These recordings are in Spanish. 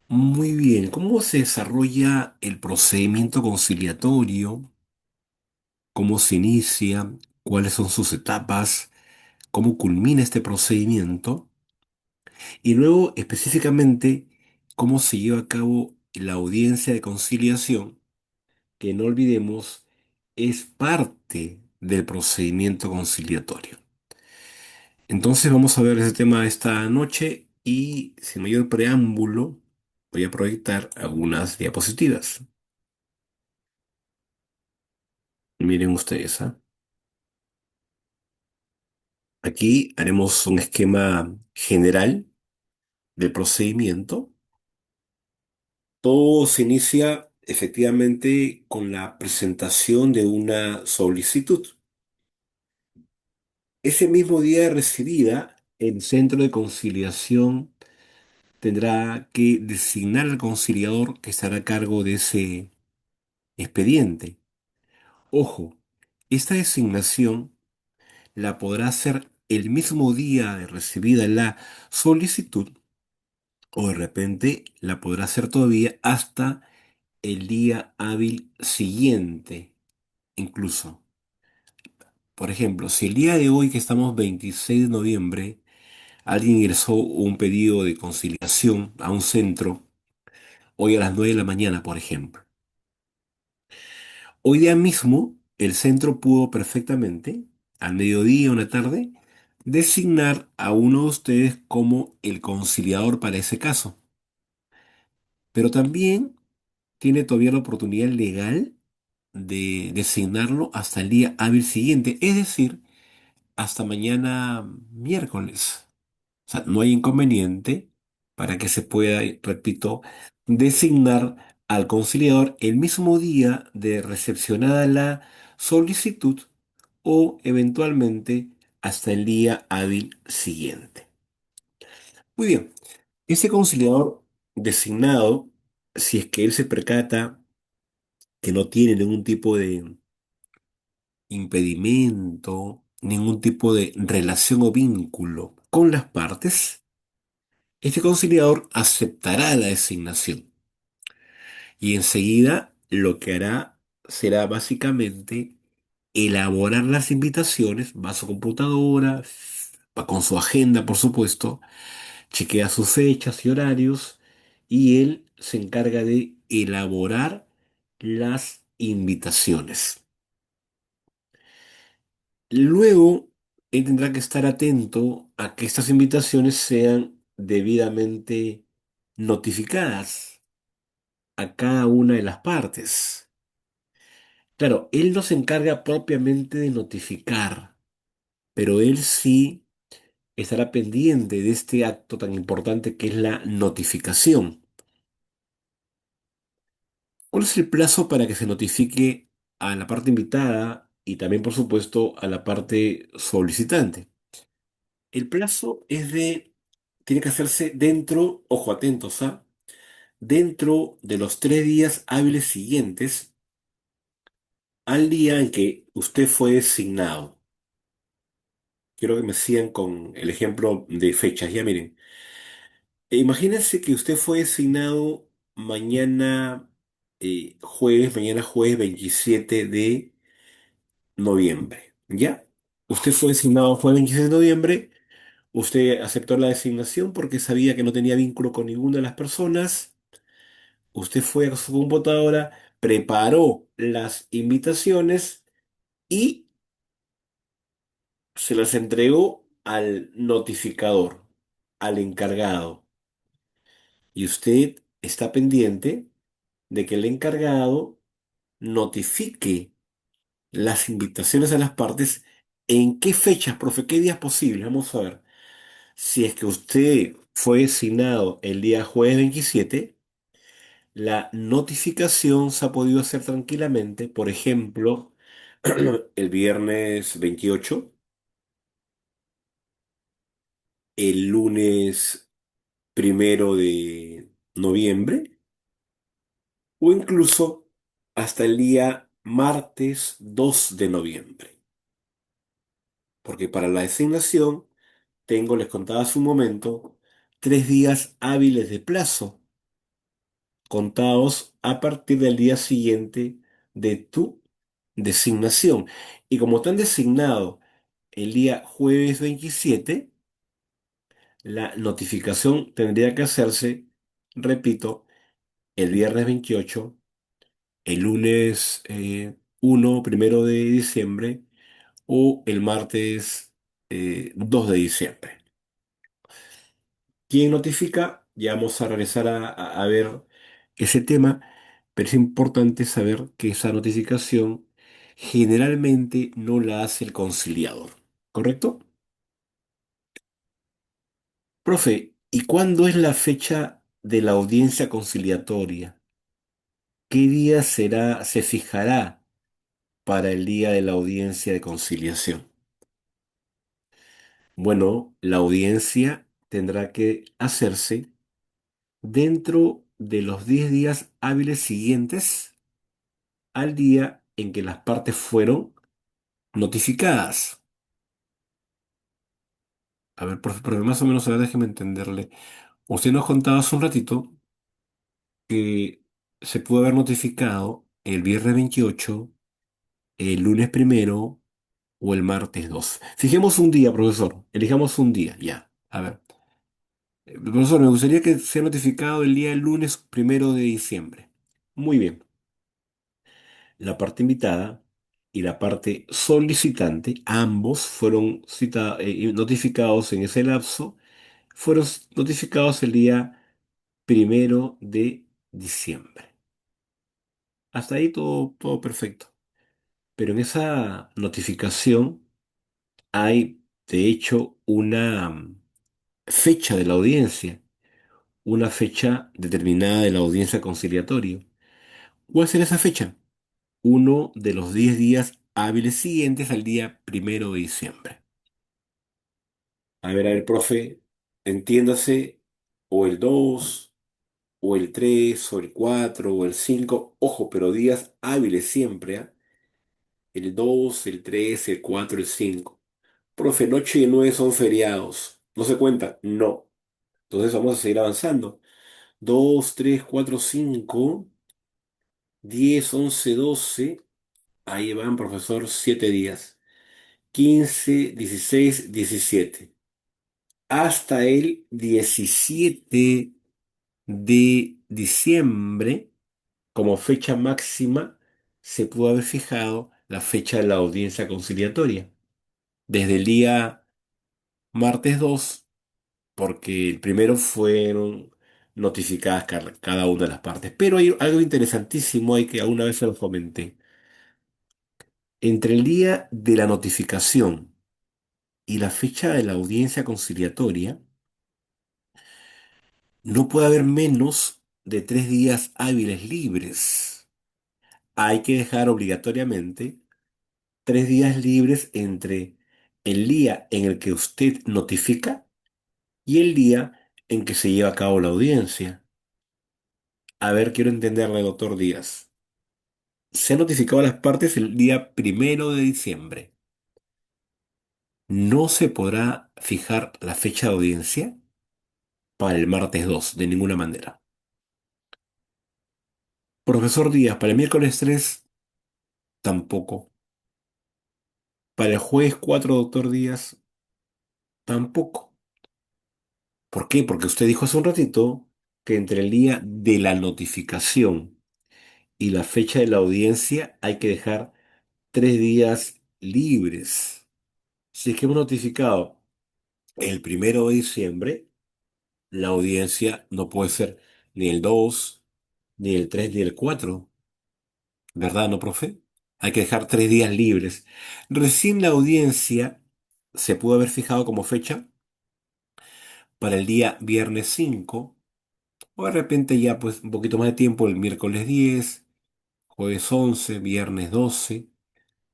Muy bien, ¿cómo se desarrolla el procedimiento conciliatorio? ¿Cómo se inicia? ¿Cuáles son sus etapas? ¿Cómo culmina este procedimiento? Y luego, específicamente, ¿cómo se lleva a cabo la audiencia de conciliación? Que no olvidemos, es parte del procedimiento conciliatorio. Entonces vamos a ver ese tema esta noche y sin mayor preámbulo voy a proyectar algunas diapositivas. Miren ustedes, ¿ah? Aquí haremos un esquema general del procedimiento. Todo se inicia efectivamente con la presentación de una solicitud. Ese mismo día de recibida, el centro de conciliación tendrá que designar al conciliador que estará a cargo de ese expediente. Ojo, esta designación la podrá hacer el mismo día de recibida la solicitud o de repente la podrá hacer todavía hasta el día hábil siguiente, incluso. Por ejemplo, si el día de hoy, que estamos 26 de noviembre, alguien ingresó un pedido de conciliación a un centro, hoy a las 9 de la mañana, por ejemplo. Hoy día mismo, el centro pudo perfectamente, al mediodía o una tarde, designar a uno de ustedes como el conciliador para ese caso. Pero también tiene todavía la oportunidad legal de designarlo hasta el día hábil siguiente, es decir, hasta mañana miércoles. O sea, no hay inconveniente para que se pueda, repito, designar al conciliador el mismo día de recepcionada la solicitud o eventualmente hasta el día hábil siguiente. Muy bien, ese conciliador designado, si es que él se percata que no tiene ningún tipo de impedimento, ningún tipo de relación o vínculo con las partes, este conciliador aceptará la designación y enseguida lo que hará será básicamente elaborar las invitaciones, va a su computadora, va con su agenda, por supuesto, chequea sus fechas y horarios y él se encarga de elaborar las invitaciones. Luego, él tendrá que estar atento a que estas invitaciones sean debidamente notificadas a cada una de las partes. Claro, él no se encarga propiamente de notificar, pero él sí estará pendiente de este acto tan importante que es la notificación. ¿Cuál es el plazo para que se notifique a la parte invitada y también, por supuesto, a la parte solicitante? El plazo tiene que hacerse dentro, ojo atentos, ¿ah? Dentro de los 3 días hábiles siguientes al día en que usted fue designado. Quiero que me sigan con el ejemplo de fechas. Ya miren, imagínense que usted fue designado mañana jueves 27 de noviembre. ¿Ya? Usted fue designado jueves 27 de noviembre. Usted aceptó la designación porque sabía que no tenía vínculo con ninguna de las personas. Usted fue a su computadora, preparó las invitaciones y se las entregó al notificador, al encargado. Y usted está pendiente de que el encargado notifique las invitaciones a las partes. ¿En qué fechas, profe? ¿Qué días posibles? Vamos a ver. Si es que usted fue designado el día jueves 27, la notificación se ha podido hacer tranquilamente, por ejemplo, el viernes 28, el lunes 1 de noviembre o incluso hasta el día martes 2 de noviembre. Porque para la designación tengo, les contaba hace un momento, 3 días hábiles de plazo. contados a partir del día siguiente de tu designación. Y como te han designado el día jueves 27, la notificación tendría que hacerse, repito, el viernes 28, el lunes 1, 1 de diciembre, o el martes 2 de diciembre. ¿Quién notifica? Ya vamos a regresar a ver ese tema, pero es importante saber que esa notificación generalmente no la hace el conciliador, ¿correcto? Profe, ¿y cuándo es la fecha de la audiencia conciliatoria? ¿Qué día se fijará para el día de la audiencia de conciliación? Bueno, la audiencia tendrá que hacerse dentro de los 10 días hábiles siguientes al día en que las partes fueron notificadas. A ver, profe, más o menos, a ver, déjeme entenderle. Usted nos contaba hace un ratito que se pudo haber notificado el viernes 28, el lunes primero o el martes 2. Fijemos un día, profesor. Elijamos un día, ya. A ver. Profesor, me gustaría que sea notificado el día lunes 1 de diciembre. Muy bien. La parte invitada y la parte solicitante, ambos fueron notificados en ese lapso, fueron notificados el día 1 de diciembre. Hasta ahí todo perfecto. Pero en esa notificación hay, de hecho, una fecha de la audiencia, una fecha determinada de la audiencia conciliatoria. ¿Cuál será esa fecha? Uno de los 10 días hábiles siguientes al día 1 de diciembre. A ver, profe, entiéndase, o el 2 o el 3 o el 4 o el 5, ojo, pero días hábiles siempre, ¿ah? El 2, el 3, el 4, el 5. Profe, noche y 9 son feriados. ¿No se cuenta? No. Entonces vamos a seguir avanzando. 2, 3, 4, 5, 10, 11, 12. Ahí van, profesor, 7 días. 15, 16, 17. Hasta el 17 de diciembre, como fecha máxima, se pudo haber fijado la fecha de la audiencia conciliatoria. Desde el día martes 2, porque el primero fueron notificadas cada una de las partes. Pero hay algo interesantísimo ahí que alguna vez se lo comenté. Entre el día de la notificación y la fecha de la audiencia conciliatoria, no puede haber menos de 3 días hábiles libres. Hay que dejar obligatoriamente 3 días libres entre el día en el que usted notifica y el día en que se lleva a cabo la audiencia. A ver, quiero entenderle, doctor Díaz. Se han notificado a las partes el día 1 de diciembre. No se podrá fijar la fecha de audiencia para el martes 2 de ninguna manera. Profesor Díaz, para el miércoles 3 tampoco. Para el jueves 4, doctor Díaz, tampoco. ¿Por qué? Porque usted dijo hace un ratito que entre el día de la notificación y la fecha de la audiencia hay que dejar 3 días libres. Si es que hemos notificado el 1 de diciembre, la audiencia no puede ser ni el 2, ni el 3, ni el 4. ¿Verdad, no, profe? Hay que dejar 3 días libres. Recién la audiencia se pudo haber fijado como fecha para el día viernes 5, o de repente ya pues un poquito más de tiempo el miércoles 10, jueves 11, viernes 12,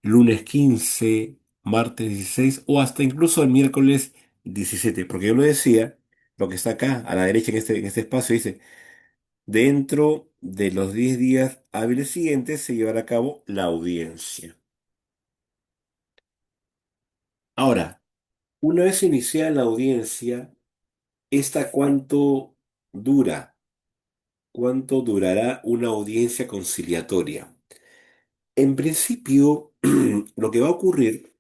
lunes 15, martes 16 o hasta incluso el miércoles 17, porque yo lo decía, lo que está acá a la derecha en este espacio dice, dentro de los 10 días hábiles siguientes se llevará a cabo la audiencia. Ahora, una vez iniciada la audiencia, ¿esta cuánto dura? ¿Cuánto durará una audiencia conciliatoria? En principio, lo que va a ocurrir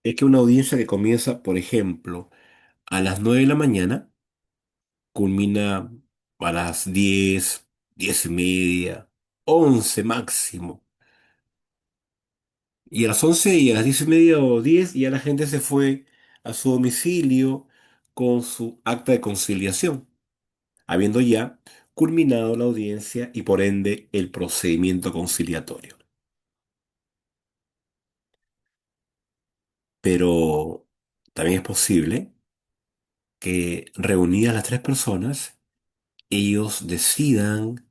es que una audiencia que comienza, por ejemplo, a las 9 de la mañana, culmina a las 10, 10:30, 11 máximo. Y a las 11 y a las 10:30 o 10 ya la gente se fue a su domicilio con su acta de conciliación, habiendo ya culminado la audiencia y por ende el procedimiento conciliatorio. Pero también es posible que reunidas las tres personas, ellos decidan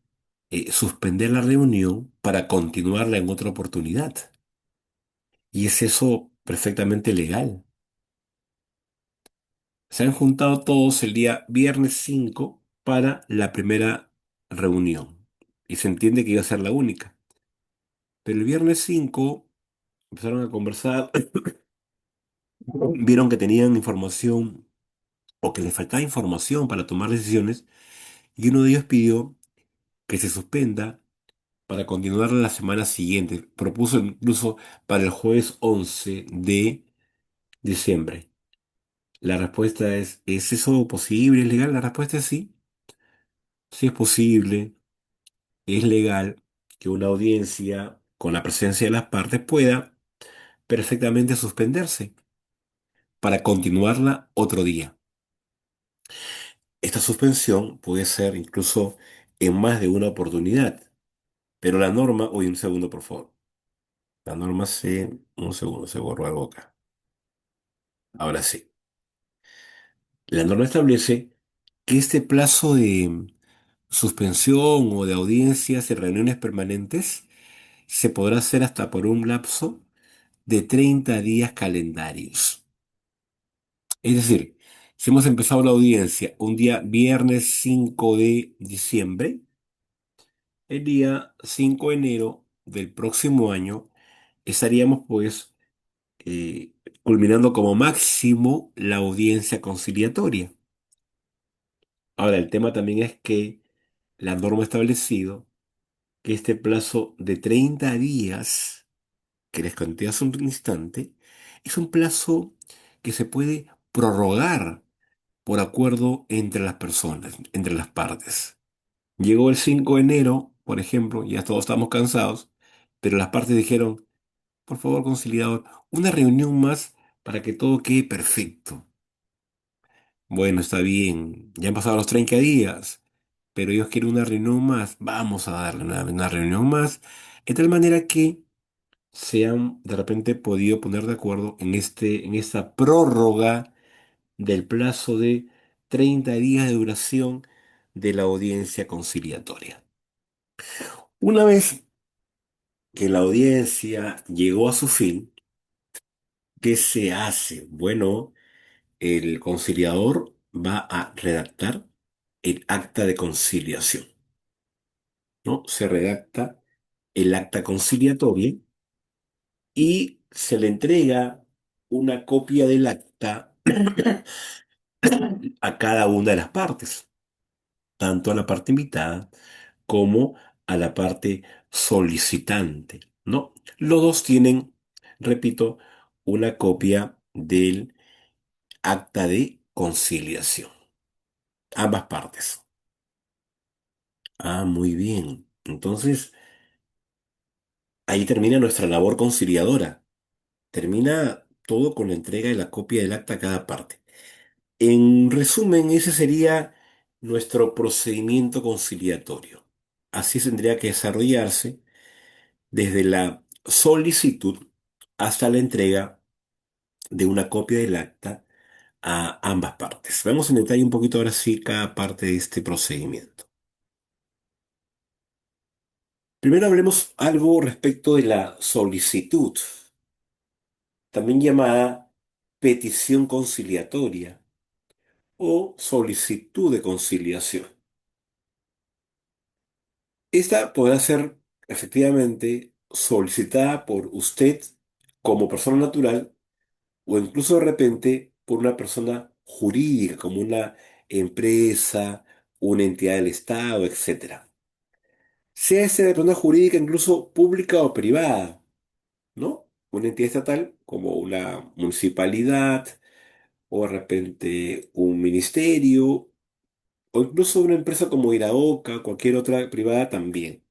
suspender la reunión para continuarla en otra oportunidad. Y es eso perfectamente legal. Se han juntado todos el día viernes 5 para la primera reunión. Y se entiende que iba a ser la única. Pero el viernes 5 empezaron a conversar, vieron que tenían información o que les faltaba información para tomar decisiones, y uno de ellos pidió que se suspenda para continuar la semana siguiente. Propuso incluso para el jueves 11 de diciembre. La respuesta ¿es eso posible? ¿Es legal? La respuesta es sí. Sí es posible, es legal que una audiencia con la presencia de las partes pueda perfectamente suspenderse para continuarla otro día. Esta suspensión puede ser incluso en más de una oportunidad, pero la norma, oye, un segundo por favor. La norma un segundo, se borró algo acá. Ahora sí. La norma establece que este plazo de suspensión o de audiencias y reuniones permanentes se podrá hacer hasta por un lapso de 30 días calendarios. Es decir, si hemos empezado la audiencia un día viernes 5 de diciembre, el día 5 de enero del próximo año estaríamos pues eh, culminando como máximo la audiencia conciliatoria. Ahora, el tema también es que la norma ha establecido que este plazo de 30 días que les conté hace un instante es un plazo que se puede prorrogar por acuerdo entre las personas, entre las partes. Llegó el 5 de enero, por ejemplo, ya todos estamos cansados, pero las partes dijeron, por favor, conciliador, una reunión más para que todo quede perfecto. Bueno, está bien, ya han pasado los 30 días, pero ellos quieren una reunión más. Vamos a darle una reunión más, de tal manera que se han de repente podido poner de acuerdo en esta prórroga del plazo de 30 días de duración de la audiencia conciliatoria. Una vez que la audiencia llegó a su fin, ¿qué se hace? Bueno, el conciliador va a redactar el acta de conciliación, ¿no? Se redacta el acta conciliatoria y se le entrega una copia del acta a cada una de las partes, tanto a la parte invitada como a la parte solicitante, ¿no? Los dos tienen, repito, una copia del acta de conciliación, ambas partes. Ah, muy bien. Entonces, ahí termina nuestra labor conciliadora. Termina todo con la entrega de la copia del acta a cada parte. En resumen, ese sería nuestro procedimiento conciliatorio. Así tendría que desarrollarse desde la solicitud hasta la entrega de una copia del acta a ambas partes. Vamos en detalle un poquito ahora sí cada parte de este procedimiento. Primero hablemos algo respecto de la solicitud, también llamada petición conciliatoria o solicitud de conciliación. Esta podrá ser efectivamente solicitada por usted como persona natural o incluso de repente por una persona jurídica como una empresa, una entidad del Estado, etcétera. sea esta de persona jurídica incluso pública o privada, ¿no? Una entidad estatal como una municipalidad o de repente un ministerio o incluso una empresa como Iraoka, cualquier otra privada también.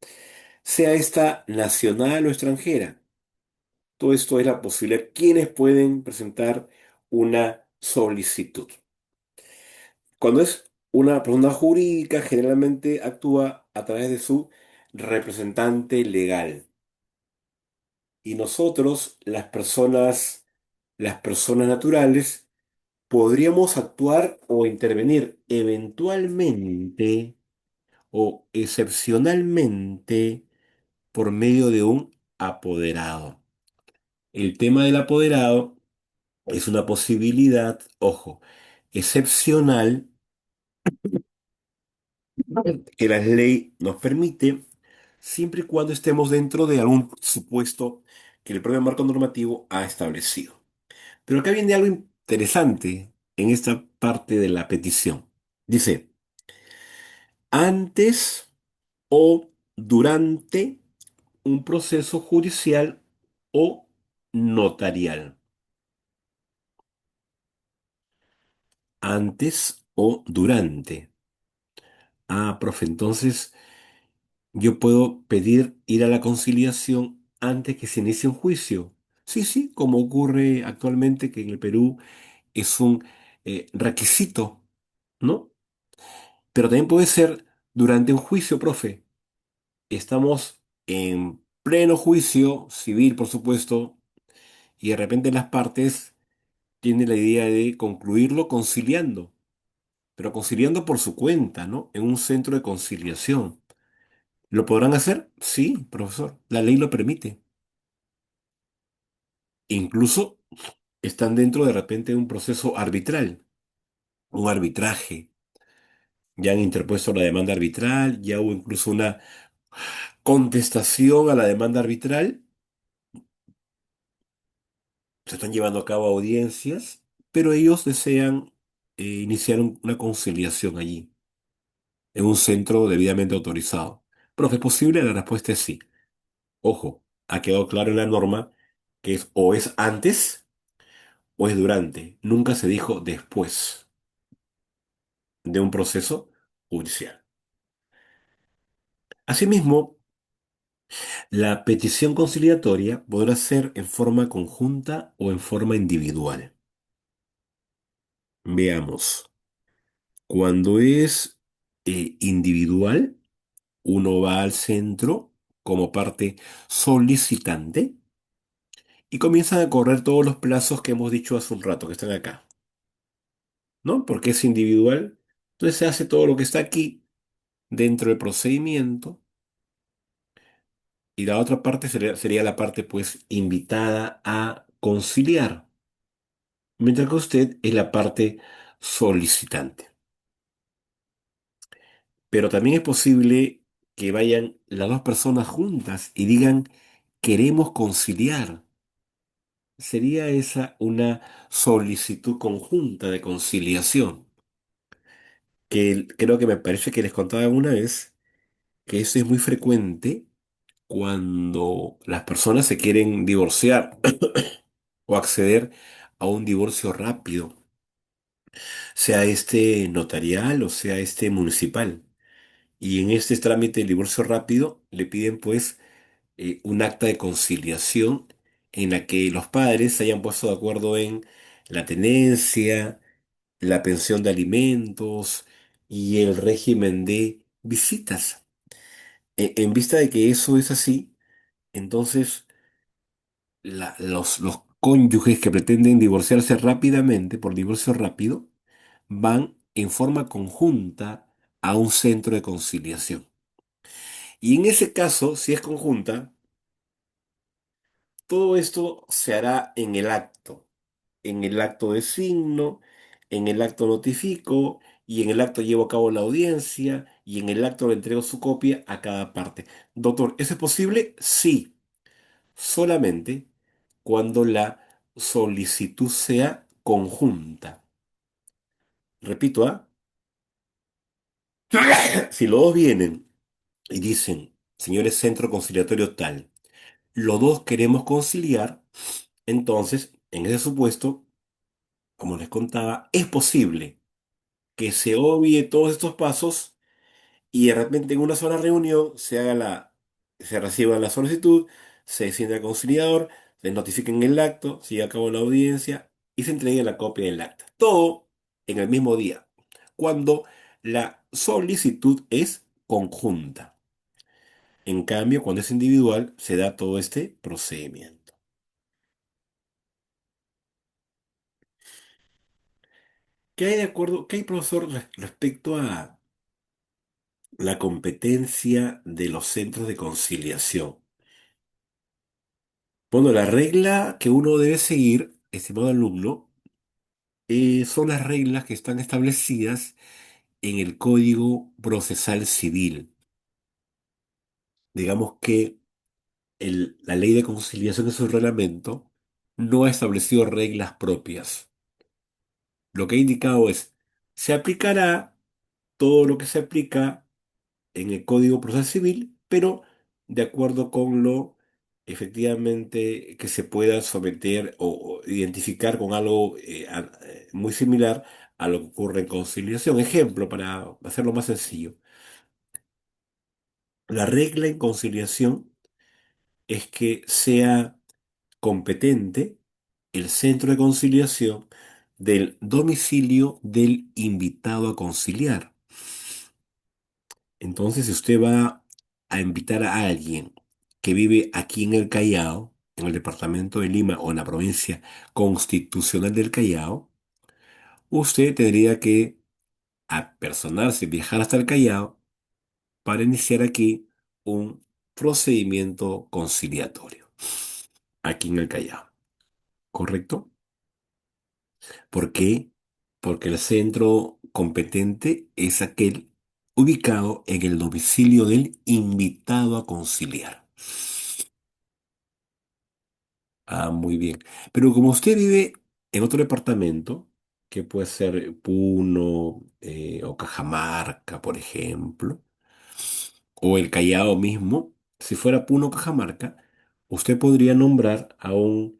Sea esta nacional o extranjera. Todo esto es la posibilidad. ¿Quiénes pueden presentar una solicitud? Cuando es una persona jurídica, generalmente actúa a través de su representante legal. Y nosotros, las personas naturales, podríamos actuar o intervenir eventualmente o excepcionalmente por medio de un apoderado. El tema del apoderado es una posibilidad, ojo, excepcional que la ley nos permite siempre y cuando estemos dentro de algún supuesto que el propio marco normativo ha establecido. Pero acá viene algo interesante en esta parte de la petición. Dice, antes o durante un proceso judicial o notarial. Antes o durante. Ah, profe, entonces yo puedo pedir ir a la conciliación antes que se inicie un juicio. Sí, sí, como ocurre actualmente que en el Perú es un requisito, ¿no? Pero también puede ser durante un juicio, profe. Estamos en pleno juicio civil, por supuesto, y de repente las partes tienen la idea de concluirlo conciliando, pero conciliando por su cuenta, ¿no? En un centro de conciliación. ¿Lo podrán hacer? Sí, profesor. La ley lo permite. Incluso están dentro de repente de un proceso arbitral, un arbitraje. Ya han interpuesto la demanda arbitral, ya hubo incluso una contestación a la demanda arbitral. Se están llevando a cabo audiencias, pero ellos desean iniciar una conciliación allí, en un centro debidamente autorizado. ¿Profe, es posible? La respuesta es sí. Ojo, ha quedado claro en la norma que es o es antes o es durante. Nunca se dijo después de un proceso judicial. Asimismo, la petición conciliatoria podrá ser en forma conjunta o en forma individual. Veamos. Cuando es individual, uno va al centro como parte solicitante y comienzan a correr todos los plazos que hemos dicho hace un rato que están acá, ¿no? Porque es individual. Entonces se hace todo lo que está aquí dentro del procedimiento y la otra parte sería la parte pues invitada a conciliar, mientras que usted es la parte solicitante. Pero también es posible que vayan las dos personas juntas y digan, queremos conciliar. Sería esa una solicitud conjunta de conciliación, que creo que me parece que les contaba una vez que eso es muy frecuente cuando las personas se quieren divorciar o acceder a un divorcio rápido, sea este notarial o sea este municipal. Y en este trámite de divorcio rápido le piden pues un acta de conciliación en la que los padres se hayan puesto de acuerdo en la tenencia, la pensión de alimentos y el régimen de visitas. En vista de que eso es así, entonces los cónyuges que pretenden divorciarse rápidamente por divorcio rápido van en forma conjunta a un centro de conciliación. Y en ese caso, si es conjunta, todo esto se hará en el acto de signo, en el acto notifico y en el acto llevo a cabo la audiencia y en el acto le entrego su copia a cada parte. Doctor, ¿eso es posible? Sí, solamente cuando la solicitud sea conjunta. Repito, ¿ah? Si los dos vienen y dicen, señores centro conciliatorio tal, los dos queremos conciliar, entonces, en ese supuesto, como les contaba, es posible que se obvie todos estos pasos y de repente en una sola reunión se reciba la solicitud, se designa el conciliador, se notifiquen el acto, se lleva a cabo la audiencia y se entregue la copia del acta. Todo en el mismo día, cuando la solicitud es conjunta. En cambio, cuando es individual, se da todo este procedimiento. ¿Qué hay de acuerdo? ¿Qué hay, profesor, respecto a la competencia de los centros de conciliación? Bueno, la regla que uno debe seguir, estimado alumno, son las reglas que están establecidas en el Código Procesal Civil. Digamos que la ley de conciliación en su reglamento no ha establecido reglas propias. Lo que ha indicado es, se aplicará todo lo que se aplica en el Código Procesal Civil, pero de acuerdo con lo efectivamente que se pueda someter o identificar con algo muy similar a lo que ocurre en conciliación. Ejemplo, para hacerlo más sencillo. La regla en conciliación es que sea competente el centro de conciliación del domicilio del invitado a conciliar. Entonces, si usted va a invitar a alguien que vive aquí en el Callao, en el departamento de Lima o en la provincia constitucional del Callao, usted tendría que apersonarse, viajar hasta el Callao para iniciar aquí un procedimiento conciliatorio, aquí en el Callao. ¿Correcto? ¿Por qué? Porque el centro competente es aquel ubicado en el domicilio del invitado a conciliar. Ah, muy bien. Pero como usted vive en otro departamento, que puede ser Puno o Cajamarca, por ejemplo, o el Callao mismo, si fuera Puno o Cajamarca, usted podría nombrar a un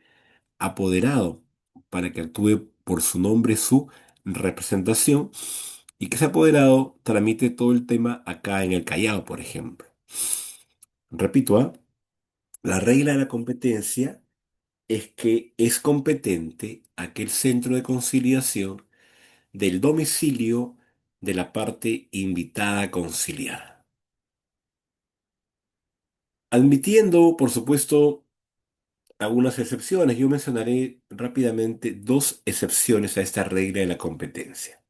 apoderado para que actúe por su nombre su representación y que ese apoderado tramite todo el tema acá en el Callao, por ejemplo. Repito, ¿ah? La regla de la competencia es que es competente aquel centro de conciliación del domicilio de la parte invitada a conciliar. Admitiendo, por supuesto, algunas excepciones, yo mencionaré rápidamente dos excepciones a esta regla de la competencia.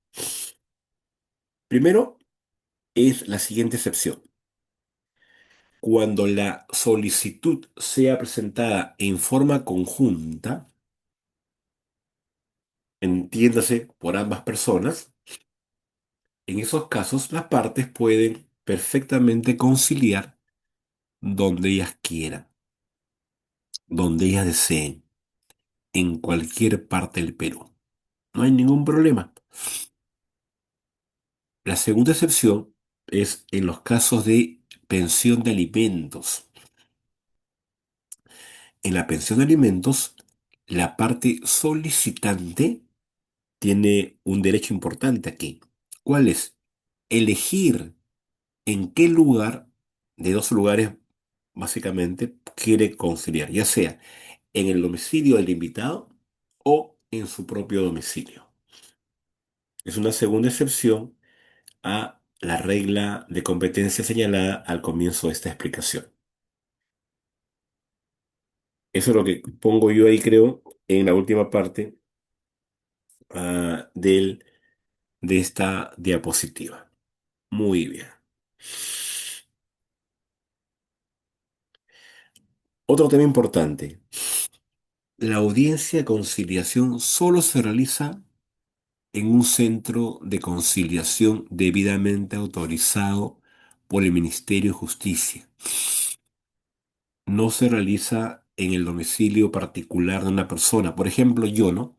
Primero es la siguiente excepción. Cuando la solicitud sea presentada en forma conjunta, entiéndase por ambas personas, en esos casos las partes pueden perfectamente conciliar donde ellas quieran, donde ellas deseen, en cualquier parte del Perú. No hay ningún problema. La segunda excepción es en los casos de pensión de alimentos. En la pensión de alimentos, la parte solicitante tiene un derecho importante aquí. ¿Cuál es? Elegir en qué lugar, de dos lugares básicamente, quiere conciliar, ya sea en el domicilio del invitado o en su propio domicilio. Es una segunda excepción a la regla de competencia señalada al comienzo de esta explicación. Eso es lo que pongo yo ahí, creo, en la última parte de esta diapositiva. Muy bien. Otro tema importante. La audiencia de conciliación solo se realiza en un centro de conciliación debidamente autorizado por el Ministerio de Justicia. No se realiza en el domicilio particular de una persona. Por ejemplo, yo, ¿no?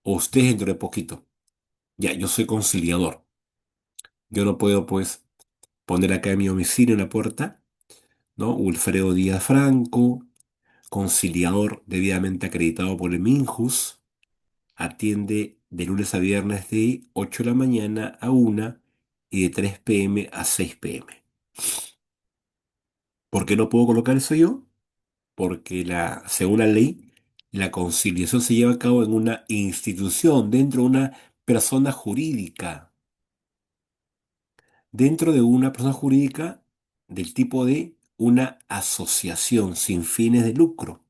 O usted dentro de poquito. Ya, yo soy conciliador. Yo no puedo, pues, poner acá en mi domicilio en la puerta ¿no? Wilfredo Díaz Franco, conciliador debidamente acreditado por el Minjus, atiende de lunes a viernes de 8 de la mañana a 1 y de 3 p.m. a 6 p.m. ¿Por qué no puedo colocar eso yo? Porque según la ley, la conciliación se lleva a cabo en una institución, dentro de una persona jurídica, dentro de una persona jurídica del tipo de una asociación sin fines de lucro,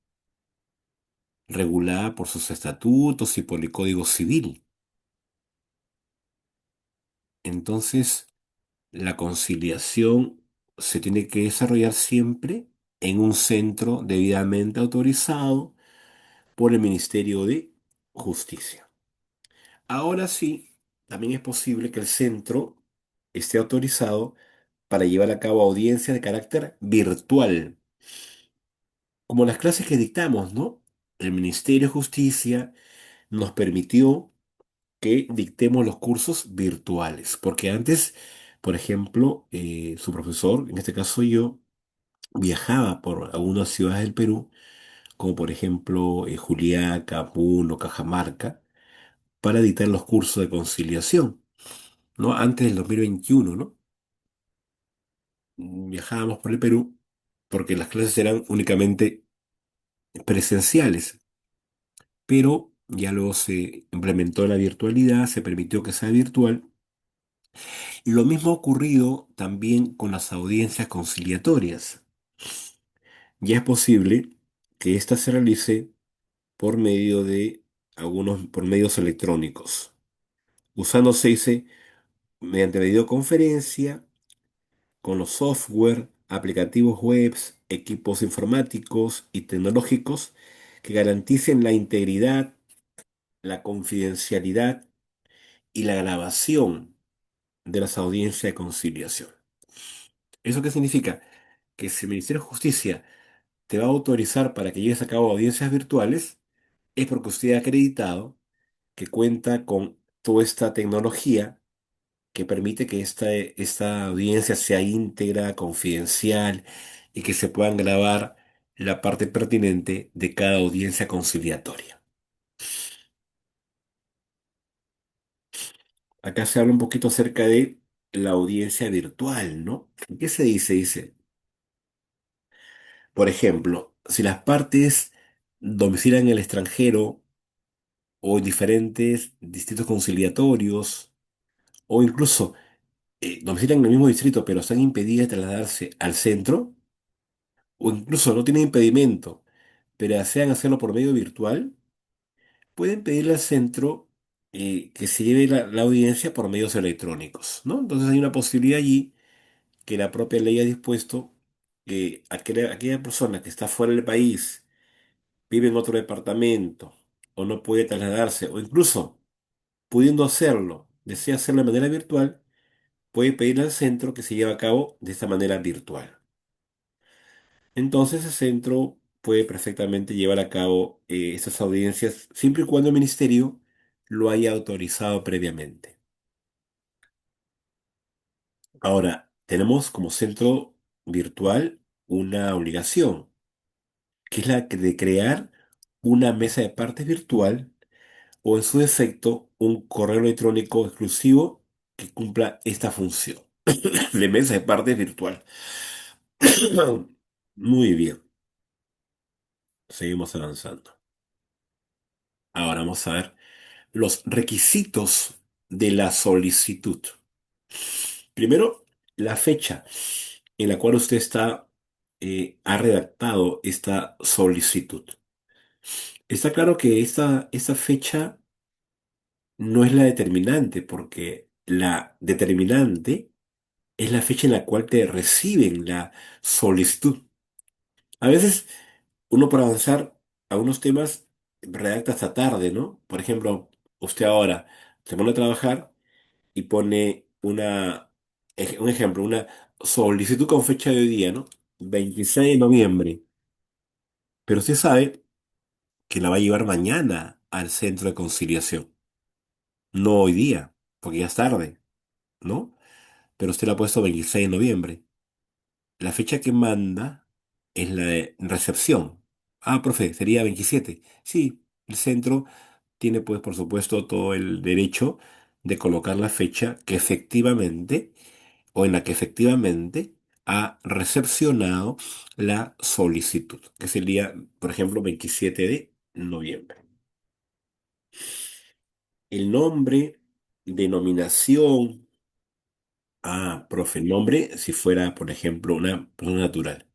regulada por sus estatutos y por el Código Civil. Entonces, la conciliación se tiene que desarrollar siempre en un centro debidamente autorizado por el Ministerio de Justicia. Ahora sí, también es posible que el centro esté autorizado para llevar a cabo audiencias de carácter virtual, como las clases que dictamos, ¿no? El Ministerio de Justicia nos permitió que dictemos los cursos virtuales, porque antes, por ejemplo, su profesor, en este caso yo, viajaba por algunas ciudades del Perú, como por ejemplo Juliaca, Puno, Cajamarca, para dictar los cursos de conciliación, ¿no? Antes del 2021, ¿no? Viajábamos por el Perú porque las clases eran únicamente presenciales, pero ya luego se implementó la virtualidad, se permitió que sea virtual, y lo mismo ha ocurrido también con las audiencias conciliatorias. Ya es posible que ésta se realice por medio de por medios electrónicos, usando, se dice, mediante videoconferencia, con los software, aplicativos webs, equipos informáticos y tecnológicos que garanticen la integridad, la confidencialidad y la grabación de las audiencias de conciliación. ¿Eso qué significa? Que si el Ministerio de Justicia te va a autorizar para que lleves a cabo audiencias virtuales, es porque usted ha acreditado que cuenta con toda esta tecnología que permite que esta audiencia sea íntegra, confidencial y que se puedan grabar la parte pertinente de cada audiencia conciliatoria. Acá se habla un poquito acerca de la audiencia virtual, ¿no? ¿Qué se dice? Dice, por ejemplo, si las partes domicilian en el extranjero o en diferentes distritos conciliatorios o incluso domicilian en el mismo distrito pero están impedidas de trasladarse al centro, o incluso no tienen impedimento, pero desean hacerlo por medio virtual, pueden pedirle al centro que se lleve la audiencia por medios electrónicos, ¿no? Entonces hay una posibilidad allí que la propia ley ha dispuesto que aquella persona que está fuera del país, vive en otro departamento, o no puede trasladarse, o incluso pudiendo hacerlo, desea hacerlo de manera virtual, puede pedirle al centro que se lleve a cabo de esta manera virtual. Entonces el centro puede perfectamente llevar a cabo estas audiencias siempre y cuando el ministerio lo haya autorizado previamente. Ahora, tenemos como centro virtual una obligación, que es de crear una mesa de partes virtual o en su defecto un correo electrónico exclusivo que cumpla esta función de mesa de partes virtual. Muy bien, seguimos avanzando. Ahora vamos a ver los requisitos de la solicitud. Primero, la fecha en la cual usted ha redactado esta solicitud. Está claro que esta fecha no es la determinante, porque la determinante es la fecha en la cual te reciben la solicitud. A veces uno para avanzar a unos temas redacta hasta tarde, ¿no? Por ejemplo, usted ahora se pone a trabajar y pone un ejemplo, una solicitud con fecha de hoy día, ¿no? 26 de noviembre. Pero usted sabe que la va a llevar mañana al centro de conciliación, no hoy día, porque ya es tarde, ¿no? Pero usted la ha puesto 26 de noviembre. la fecha que manda es la de recepción. Ah, profe, sería 27. Sí, el centro tiene pues por supuesto todo el derecho de colocar la fecha que efectivamente o en la que efectivamente ha recepcionado la solicitud, que sería, por ejemplo, 27 de noviembre. El nombre, denominación, profe, el nombre si fuera, por ejemplo, una persona natural.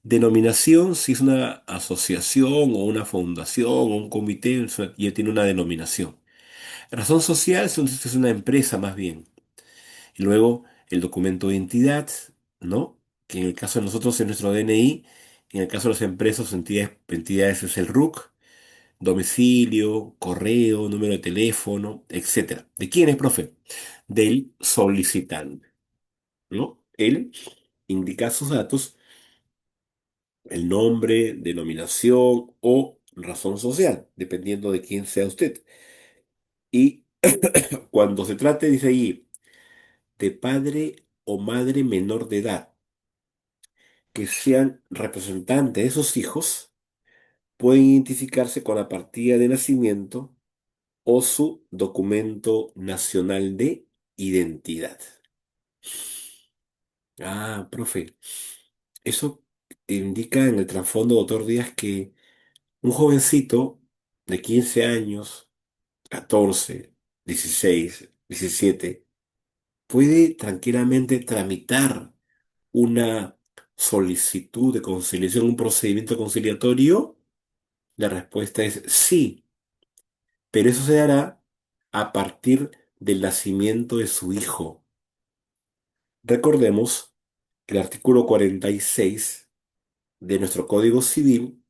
Denominación, si es una asociación o una fundación o un comité, ya tiene una denominación. Razón social, si es una empresa más bien. Y luego el documento de identidad, ¿no? Que en el caso de nosotros es nuestro DNI, en el caso de las empresas o entidades es el RUC, domicilio, correo, número de teléfono, etcétera. ¿De quién es, profe? Del solicitante, ¿no? Él indica sus datos, el nombre, denominación o razón social, dependiendo de quién sea usted. Y cuando se trate, dice ahí, de padre o madre menor de edad, que sean representantes de sus hijos, pueden identificarse con la partida de nacimiento o su documento nacional de identidad. Profe, eso indica en el trasfondo, doctor Díaz, que un jovencito de 15 años, 14, 16, 17, puede tranquilamente tramitar una solicitud de conciliación, un procedimiento conciliatorio. La respuesta es sí, pero eso se dará a partir del nacimiento de su hijo. Recordemos que el artículo 46 de nuestro Código Civil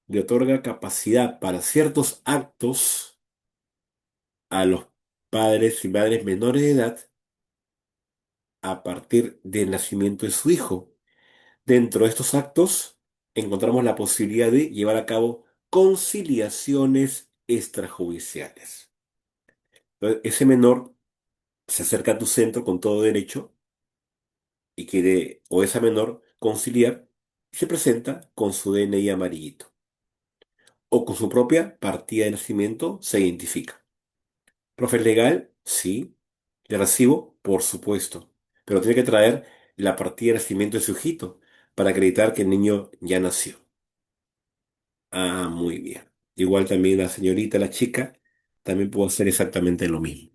le otorga capacidad para ciertos actos a los padres y madres menores de edad a partir del nacimiento de su hijo. Dentro de estos actos encontramos la posibilidad de llevar a cabo conciliaciones extrajudiciales. Entonces, ese menor se acerca a tu centro con todo derecho y quiere, o esa menor, conciliar, y se presenta con su DNI amarillito o con su propia partida de nacimiento, se identifica. ¿Profe es legal? Sí. ¿De recibo? Por supuesto. Pero tiene que traer la partida de nacimiento de su hijito para acreditar que el niño ya nació. Muy bien. Igual también la señorita, la chica, también pudo hacer exactamente lo mismo.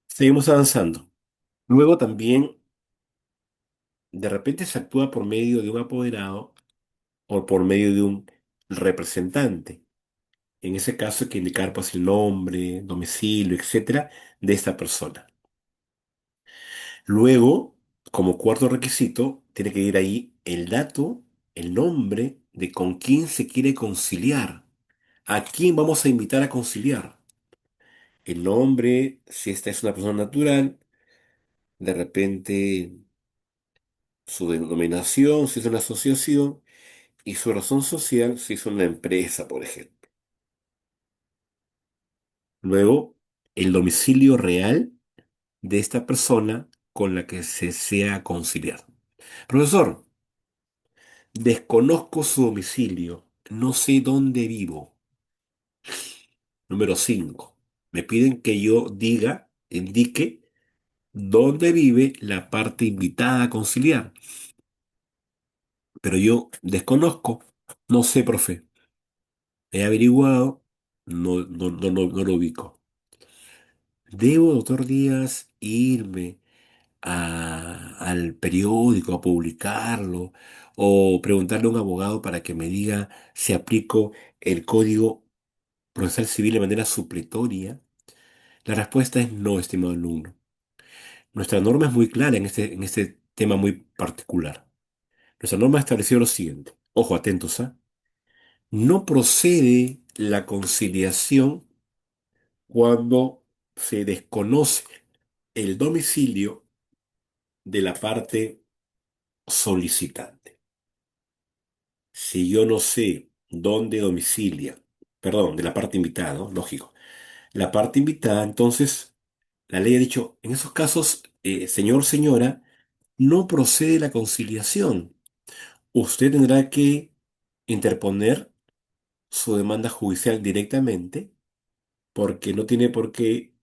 Seguimos avanzando. Luego también, de repente se actúa por medio de un apoderado o por medio de un representante. En ese caso hay que indicar pues el nombre, domicilio, etcétera, de esta persona. Luego, como cuarto requisito, tiene que ir ahí el dato, el nombre de con quién se quiere conciliar. ¿A quién vamos a invitar a conciliar? El nombre, si esta es una persona natural, de repente su denominación, si es una asociación, y su razón social, si es una empresa, por ejemplo. Luego, el domicilio real de esta persona con la que se sea conciliar. Profesor, desconozco su domicilio, no sé dónde vivo. Número 5. Me piden que yo indique dónde vive la parte invitada a conciliar. Pero yo desconozco, no sé, profe. He averiguado, no lo ubico. ¿Debo, doctor Díaz, irme al periódico a publicarlo o preguntarle a un abogado para que me diga si aplico el Código Procesal Civil de manera supletoria? La respuesta es no, estimado alumno. Nuestra norma es muy clara en este tema muy particular. Nuestra norma ha establecido lo siguiente. Ojo, atentos, ¿ah? No procede la conciliación cuando se desconoce el domicilio de la parte solicitante. Si yo no sé dónde domicilia, perdón, de la parte invitada, ¿no? Lógico. La parte invitada, entonces, la ley ha dicho, en esos casos señor, señora, no procede la conciliación. Usted tendrá que interponer su demanda judicial directamente porque no tiene por qué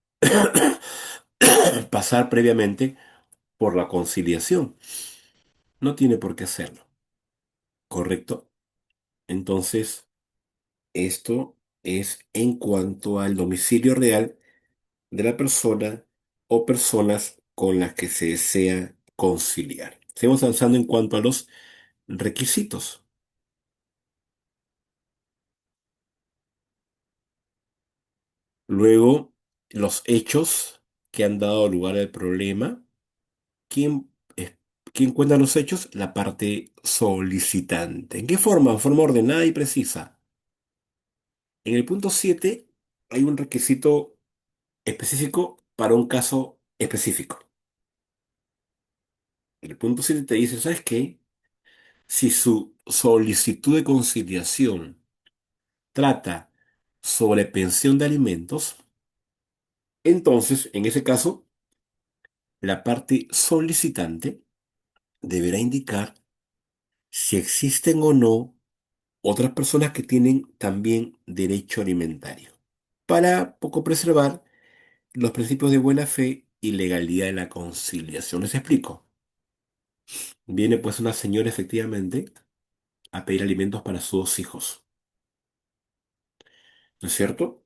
pasar previamente por la conciliación. No tiene por qué hacerlo, ¿correcto? Entonces, esto es en cuanto al domicilio real de la persona o personas con las que se desea conciliar. Seguimos avanzando en cuanto a los requisitos. Luego, los hechos que han dado lugar al problema. ¿Quién, es- quién cuenta los hechos? La parte solicitante. ¿En qué forma? En forma ordenada y precisa. En el punto 7 hay un requisito específico para un caso específico. El punto 7 te dice, ¿sabes qué? Si su solicitud de conciliación trata sobre pensión de alimentos, entonces, en ese caso, la parte solicitante deberá indicar si existen o no otras personas que tienen también derecho alimentario, para poco preservar los principios de buena fe y legalidad de la conciliación. Les explico. Viene pues una señora efectivamente a pedir alimentos para sus dos hijos, ¿no es cierto?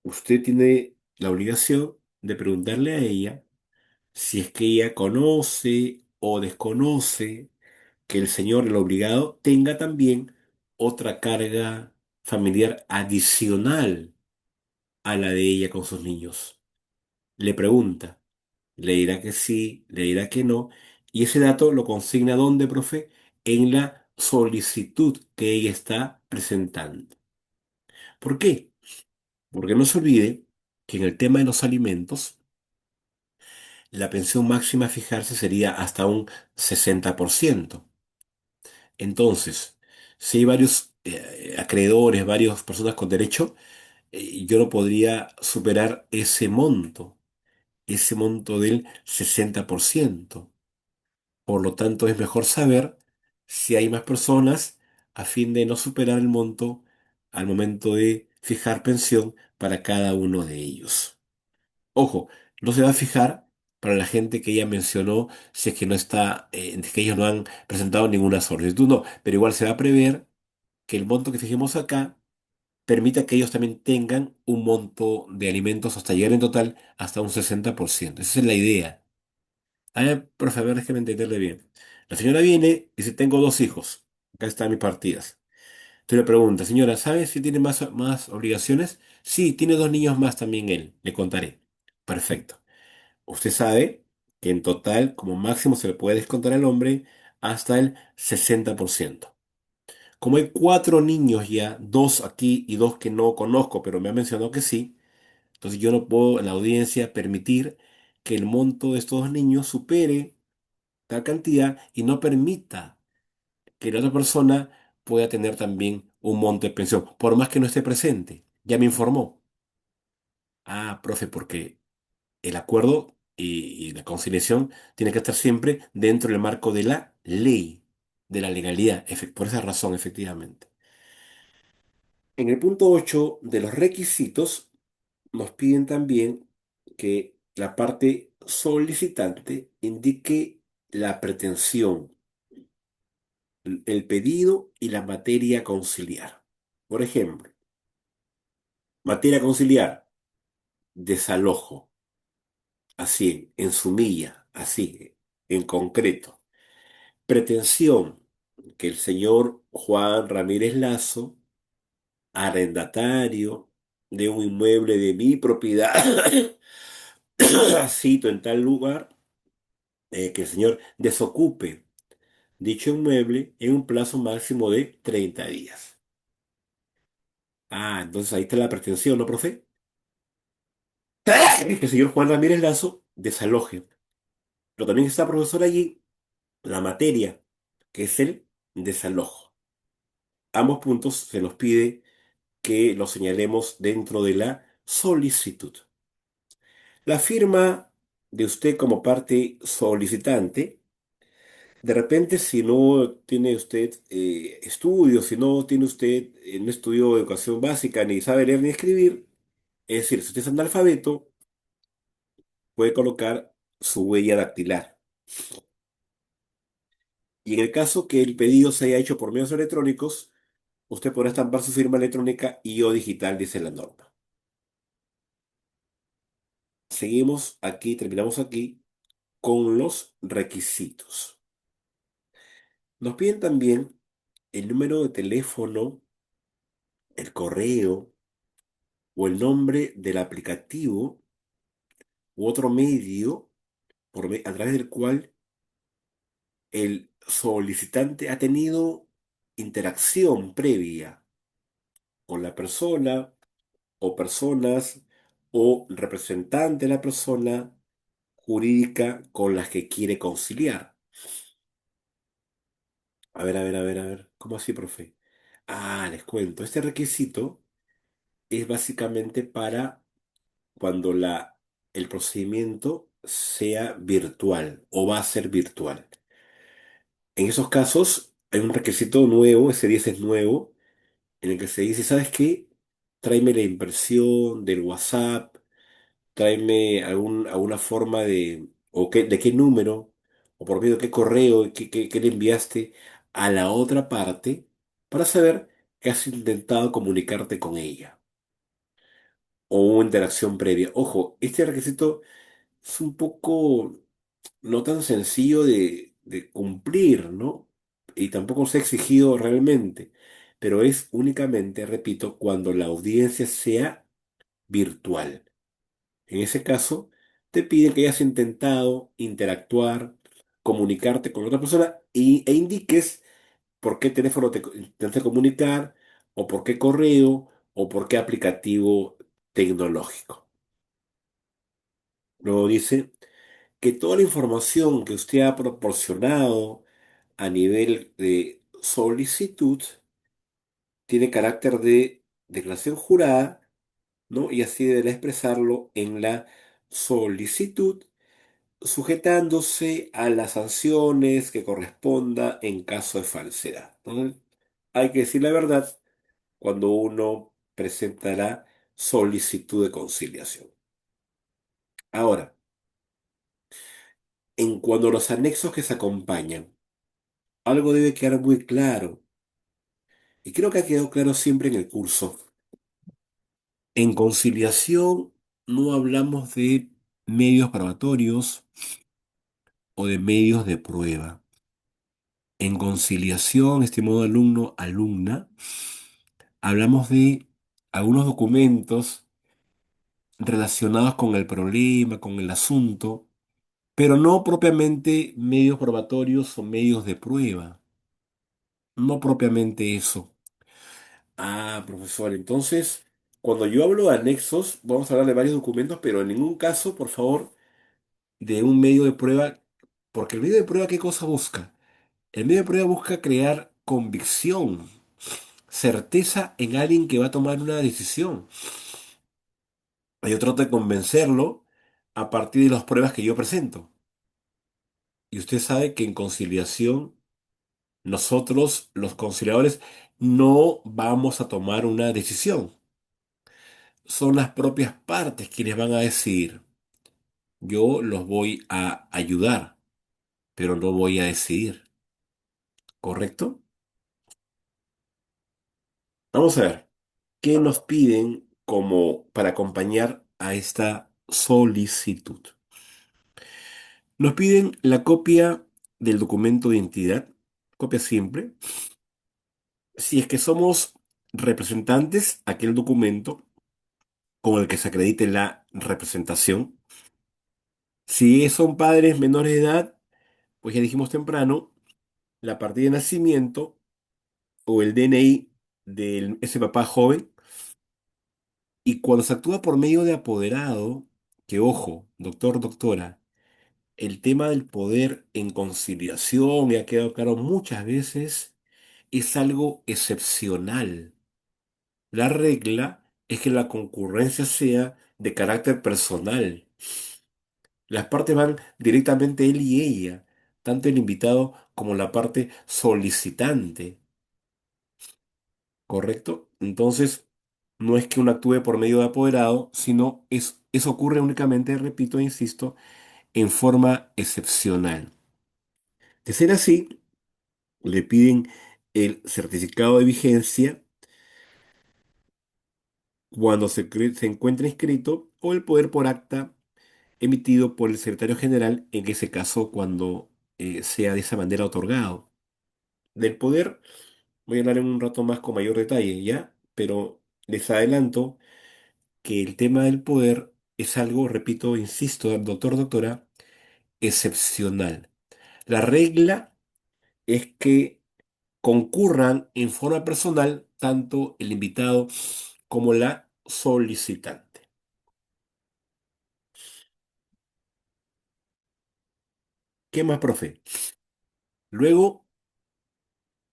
Usted tiene la obligación de preguntarle a ella si es que ella conoce o desconoce que el señor, el obligado, tenga también otra carga familiar adicional a la de ella con sus niños. Le pregunta, le dirá que sí, le dirá que no, y ese dato lo consigna ¿dónde, profe? En la solicitud que ella está presentando. ¿Por qué? Porque no se olvide que en el tema de los alimentos, la pensión máxima a fijarse sería hasta un 60%. Entonces, si hay varios acreedores, varias personas con derecho, yo no podría superar ese monto del 60%. Por lo tanto, es mejor saber si hay más personas a fin de no superar el monto al momento de fijar pensión para cada uno de ellos. Ojo, no se va a fijar para la gente que ella mencionó si es que no está, que ellos no han presentado ninguna solicitud, no, pero igual se va a prever que el monto que fijemos acá permita que ellos también tengan un monto de alimentos hasta llegar en total hasta un 60%. Esa es la idea. A ver, profe, a ver, déjeme entenderle bien. La señora viene y dice, tengo dos hijos. Acá están mis partidas. Usted le pregunta, señora, ¿sabe si tiene más obligaciones? Sí, tiene dos niños más también él. Le contaré. Perfecto. Usted sabe que en total, como máximo, se le puede descontar al hombre hasta el 60%. Como hay cuatro niños ya, dos aquí y dos que no conozco, pero me ha mencionado que sí, entonces yo no puedo en la audiencia permitir que el monto de estos dos niños supere tal cantidad y no permita que la otra persona pueda tener también un monto de pensión, por más que no esté presente. Ya me informó. Ah, profe, porque el acuerdo y la conciliación tiene que estar siempre dentro del marco de la ley, de la legalidad, por esa razón, efectivamente. En el punto 8 de los requisitos nos piden también que la parte solicitante indique la pretensión, el pedido y la materia a conciliar. Por ejemplo, materia a conciliar, desalojo, así, en sumilla, así, en concreto. Pretensión, que el señor Juan Ramírez Lazo, arrendatario de un inmueble de mi propiedad, cito en tal lugar, que el señor desocupe dicho inmueble en un plazo máximo de 30 días. Ah, entonces ahí está la pretensión, ¿no, profe? Que el señor Juan Ramírez Lazo desaloje. Pero también está, profesor, allí la materia, que es el desalojo. Ambos puntos se nos pide que los señalemos dentro de la solicitud. La firma de usted como parte solicitante. De repente, si no tiene usted estudios, si no tiene usted, no estudió educación básica, ni sabe leer ni escribir, es decir, si usted es analfabeto, puede colocar su huella dactilar. Y en el caso que el pedido se haya hecho por medios electrónicos, usted podrá estampar su firma electrónica y o digital, dice la norma. Seguimos aquí, terminamos aquí con los requisitos. Nos piden también el número de teléfono, el correo o el nombre del aplicativo u otro medio a través del cual el solicitante ha tenido interacción previa con la persona o personas o representante de la persona jurídica con las que quiere conciliar. A ver, a ver, a ver, a ver. ¿Cómo así, profe? Ah, les cuento. Este requisito es básicamente para cuando el procedimiento sea virtual o va a ser virtual. En esos casos hay un requisito nuevo, ese 10 es nuevo, en el que se dice, ¿sabes qué? Tráeme la impresión del WhatsApp, tráeme alguna forma de qué número, o por medio de qué correo, qué le enviaste a la otra parte para saber que has intentado comunicarte con ella o una interacción previa. Ojo, este requisito es un poco no tan sencillo de cumplir, ¿no? Y tampoco se ha exigido realmente, pero es únicamente, repito, cuando la audiencia sea virtual. En ese caso, te piden que hayas intentado interactuar, comunicarte con otra persona e indiques por qué teléfono te intentaste comunicar, o por qué correo, o por qué aplicativo tecnológico. Luego dice que toda la información que usted ha proporcionado a nivel de solicitud tiene carácter de declaración jurada, ¿no? Y así deberá expresarlo en la solicitud, sujetándose a las sanciones que corresponda en caso de falsedad. Entonces, hay que decir la verdad cuando uno presentará solicitud de conciliación. Ahora, en cuanto a los anexos que se acompañan, algo debe quedar muy claro, y creo que ha quedado claro siempre en el curso. En conciliación no hablamos de medios probatorios o de medios de prueba. En conciliación, estimado alumno, alumna, hablamos de algunos documentos relacionados con el problema, con el asunto, pero no propiamente medios probatorios o medios de prueba. No propiamente eso. Ah, profesor, entonces, cuando yo hablo de anexos, vamos a hablar de varios documentos, pero en ningún caso, por favor, de un medio de prueba, porque el medio de prueba, ¿qué cosa busca? El medio de prueba busca crear convicción, certeza en alguien que va a tomar una decisión. Yo trato de convencerlo a partir de las pruebas que yo presento. Y usted sabe que en conciliación, nosotros, los conciliadores, no vamos a tomar una decisión. Son las propias partes quienes van a decidir. Yo los voy a ayudar, pero no voy a decidir. ¿Correcto? Vamos a ver. ¿Qué nos piden como para acompañar a esta solicitud? Nos piden la copia del documento de identidad, copia simple. Si es que somos representantes, aquel documento con el que se acredite la representación. Si son padres menores de edad, pues ya dijimos temprano, la partida de nacimiento o el DNI de ese papá joven. Y cuando se actúa por medio de apoderado, que ojo, doctor, doctora, el tema del poder en conciliación, y ha quedado claro muchas veces, es algo excepcional. La regla es que la concurrencia sea de carácter personal. Las partes van directamente él y ella, tanto el invitado como la parte solicitante, ¿correcto? Entonces, no es que uno actúe por medio de apoderado, sino eso ocurre únicamente, repito e insisto, en forma excepcional. De ser así, le piden el certificado de vigencia cuando se encuentra inscrito o el poder por acta emitido por el secretario general, en ese caso cuando sea de esa manera otorgado. Del poder voy a hablar en un rato más con mayor detalle, ¿ya? Pero les adelanto que el tema del poder es algo, repito, insisto, doctor, doctora, excepcional. La regla es que concurran en forma personal tanto el invitado como la solicitante. ¿Qué más, profe? Luego,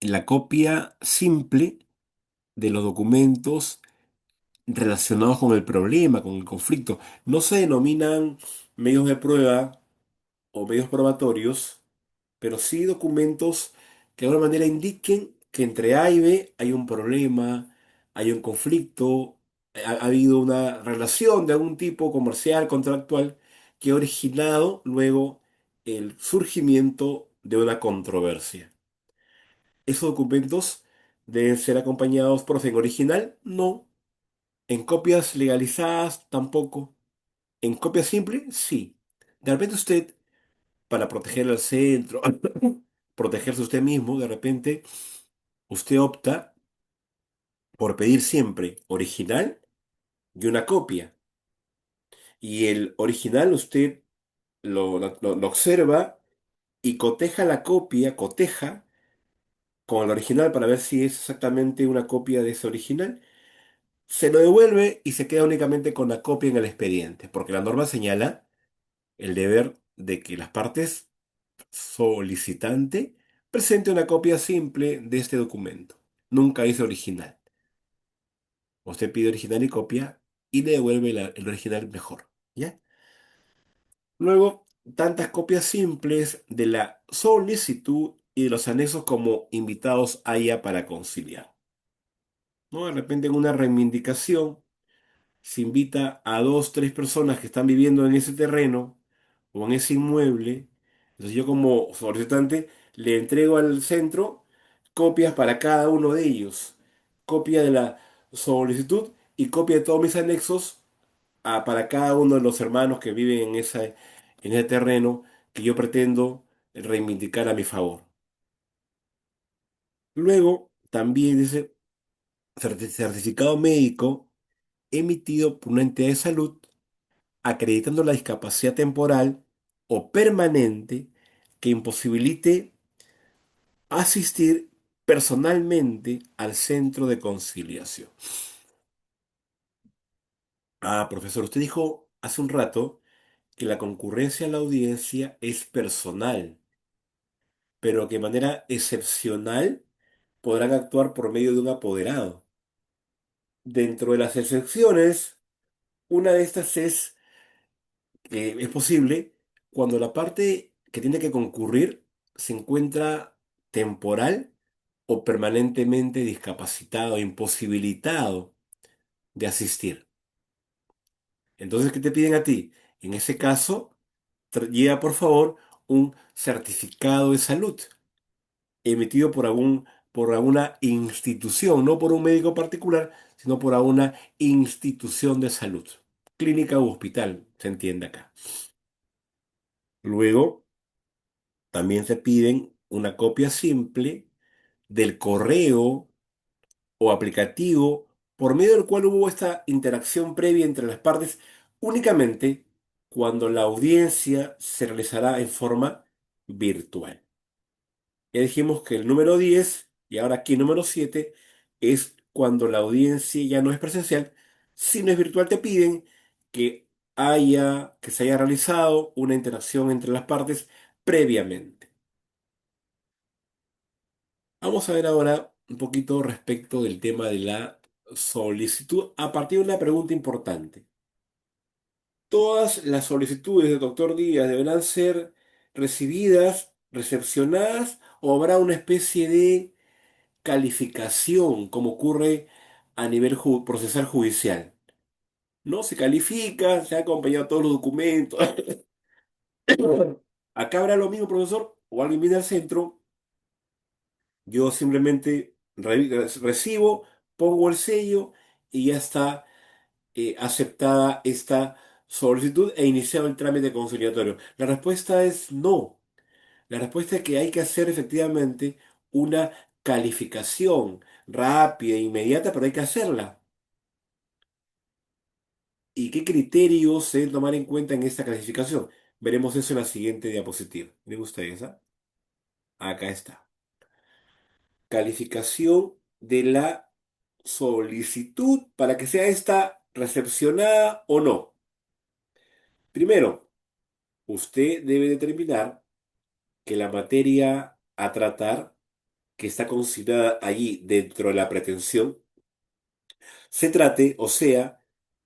la copia simple de los documentos relacionados con el problema, con el conflicto. No se denominan medios de prueba o medios probatorios, pero sí documentos que de alguna manera indiquen que entre A y B hay un problema, hay un conflicto, ha habido una relación de algún tipo comercial, contractual, que ha originado luego el surgimiento de una controversia. Esos documentos deben ser acompañados por en original, no. En copias legalizadas, tampoco. En copia simple, sí. De repente usted, para proteger al centro, protegerse usted mismo, de repente usted opta por pedir siempre original y una copia. Y el original usted lo observa y coteja la copia, coteja con el original para ver si es exactamente una copia de ese original. Se lo devuelve y se queda únicamente con la copia en el expediente, porque la norma señala el deber de que las partes solicitante presente una copia simple de este documento. Nunca dice original. Usted pide original y copia y le devuelve el original mejor. ¿Ya? Luego, tantas copias simples de la solicitud y de los anexos como invitados haya para conciliar. ¿No? De repente en una reivindicación se invita a dos, tres personas que están viviendo en ese terreno o en ese inmueble. Entonces yo como solicitante le entrego al centro copias para cada uno de ellos. Copia de la solicitud y copia de todos mis anexos para cada uno de los hermanos que viven en ese terreno que yo pretendo reivindicar a mi favor. Luego también dice certificado médico emitido por una entidad de salud acreditando la discapacidad temporal o permanente que imposibilite asistir personalmente al centro de conciliación. Ah, profesor, usted dijo hace un rato que la concurrencia a la audiencia es personal, pero que de manera excepcional podrán actuar por medio de un apoderado. Dentro de las excepciones, una de estas es posible cuando la parte que tiene que concurrir se encuentra temporal o permanentemente discapacitado, imposibilitado de asistir. Entonces, ¿qué te piden a ti? En ese caso, lleva por favor un certificado de salud emitido por alguna institución, no por un médico particular, sino por alguna institución de salud, clínica u hospital, se entiende acá. Luego, también se piden una copia simple del correo o aplicativo por medio del cual hubo esta interacción previa entre las partes únicamente cuando la audiencia se realizará en forma virtual. Ya dijimos que el número 10 y ahora aquí número 7 es cuando la audiencia ya no es presencial, sino es virtual. Te piden que se haya realizado una interacción entre las partes previamente. Vamos a ver ahora un poquito respecto del tema de la solicitud a partir de una pregunta importante. Todas las solicitudes del doctor Díaz deberán ser recibidas, recepcionadas o habrá una especie de calificación como ocurre a nivel procesal judicial. No se califica, se ha acompañado todos los documentos. Acá habrá lo mismo, profesor, o alguien viene al centro, yo simplemente recibo, pongo el sello y ya está aceptada esta solicitud e iniciado el trámite conciliatorio. La respuesta es no. La respuesta es que hay que hacer efectivamente una calificación rápida e inmediata, pero hay que hacerla. ¿Y qué criterios se deben tomar en cuenta en esta clasificación? Veremos eso en la siguiente diapositiva. ¿Me gusta esa? Acá está. Calificación de la solicitud para que sea esta recepcionada o no. Primero, usted debe determinar que la materia a tratar, que está considerada allí dentro de la pretensión, se trate, o sea,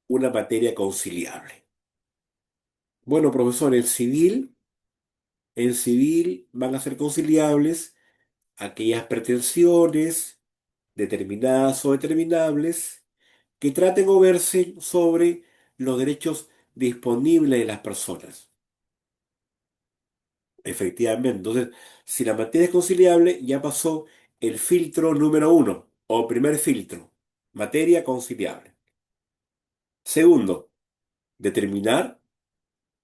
una materia conciliable. Bueno, profesor, en civil van a ser conciliables aquellas pretensiones determinadas o determinables que traten o versen sobre los derechos disponibles de las personas. Efectivamente, entonces, si la materia es conciliable, ya pasó el filtro número uno, o primer filtro, materia conciliable. Segundo, determinar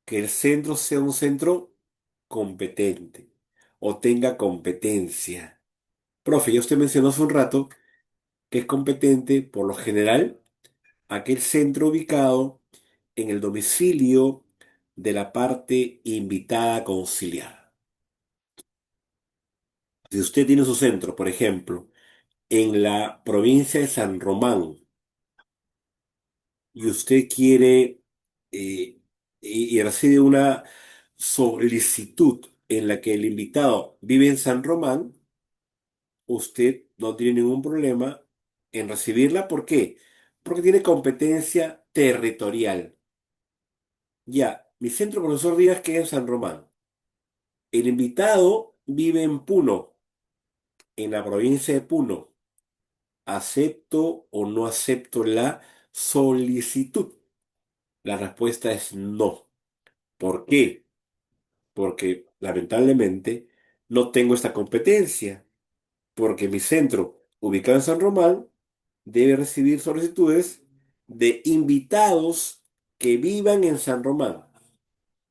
que el centro sea un centro competente o tenga competencia. Profe, ya usted mencionó hace un rato que es competente, por lo general, aquel centro ubicado en el domicilio de la parte invitada a conciliar. Si usted tiene su centro, por ejemplo, en la provincia de San Román y usted quiere y recibe una solicitud en la que el invitado vive en San Román, usted no tiene ningún problema en recibirla. ¿Por qué? Porque tiene competencia territorial. Ya, mi centro profesor Díaz queda en San Román. El invitado vive en Puno, en la provincia de Puno. ¿Acepto o no acepto la solicitud? La respuesta es no. ¿Por qué? Porque lamentablemente no tengo esta competencia, porque mi centro, ubicado en San Román, debe recibir solicitudes de invitados que vivan en San Román,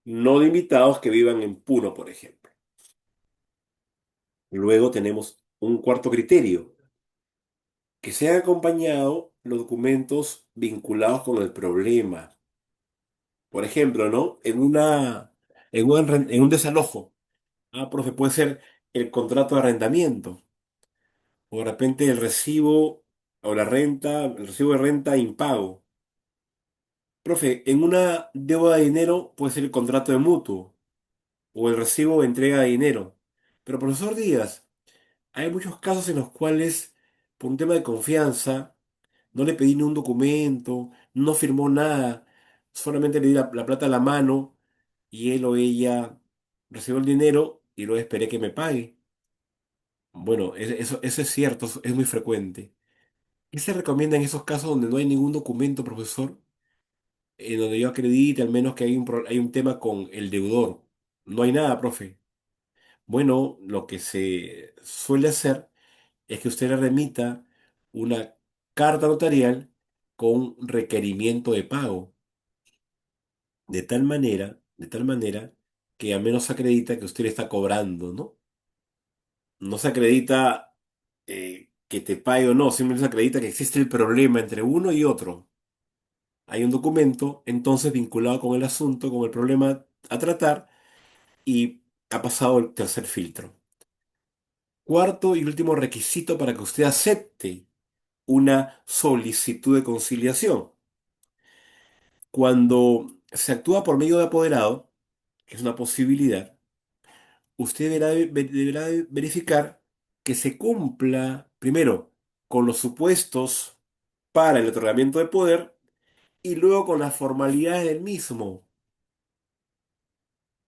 no de invitados que vivan en Puno, por ejemplo. Luego tenemos un cuarto criterio, que sean acompañados los documentos vinculados con el problema. Por ejemplo, ¿no? En un desalojo. Ah, profe, puede ser el contrato de arrendamiento, o de repente el recibo o la renta, el recibo de renta impago. Profe, en una deuda de dinero puede ser el contrato de mutuo o el recibo de entrega de dinero. Pero, profesor Díaz, hay muchos casos en los cuales, por un tema de confianza, no le pedí ni un documento, no firmó nada, solamente le di la plata a la mano y él o ella recibió el dinero y luego esperé que me pague. Bueno, eso es cierto, eso es muy frecuente. ¿Qué se recomienda en esos casos donde no hay ningún documento, profesor? En donde yo acredite al menos que hay un tema con el deudor. No hay nada, profe. Bueno, lo que se suele hacer es que usted le remita una carta notarial con un requerimiento de pago, de tal manera que al menos se acredita que usted le está cobrando, ¿no? No se acredita que te pague o no, simplemente se acredita que existe el problema entre uno y otro. Hay un documento entonces vinculado con el asunto, con el problema a tratar y ha pasado el tercer filtro. Cuarto y último requisito para que usted acepte una solicitud de conciliación. Cuando se actúa por medio de apoderado, que es una posibilidad, usted deberá verificar que se cumpla, primero, con los supuestos para el otorgamiento de poder y luego con las formalidades del mismo.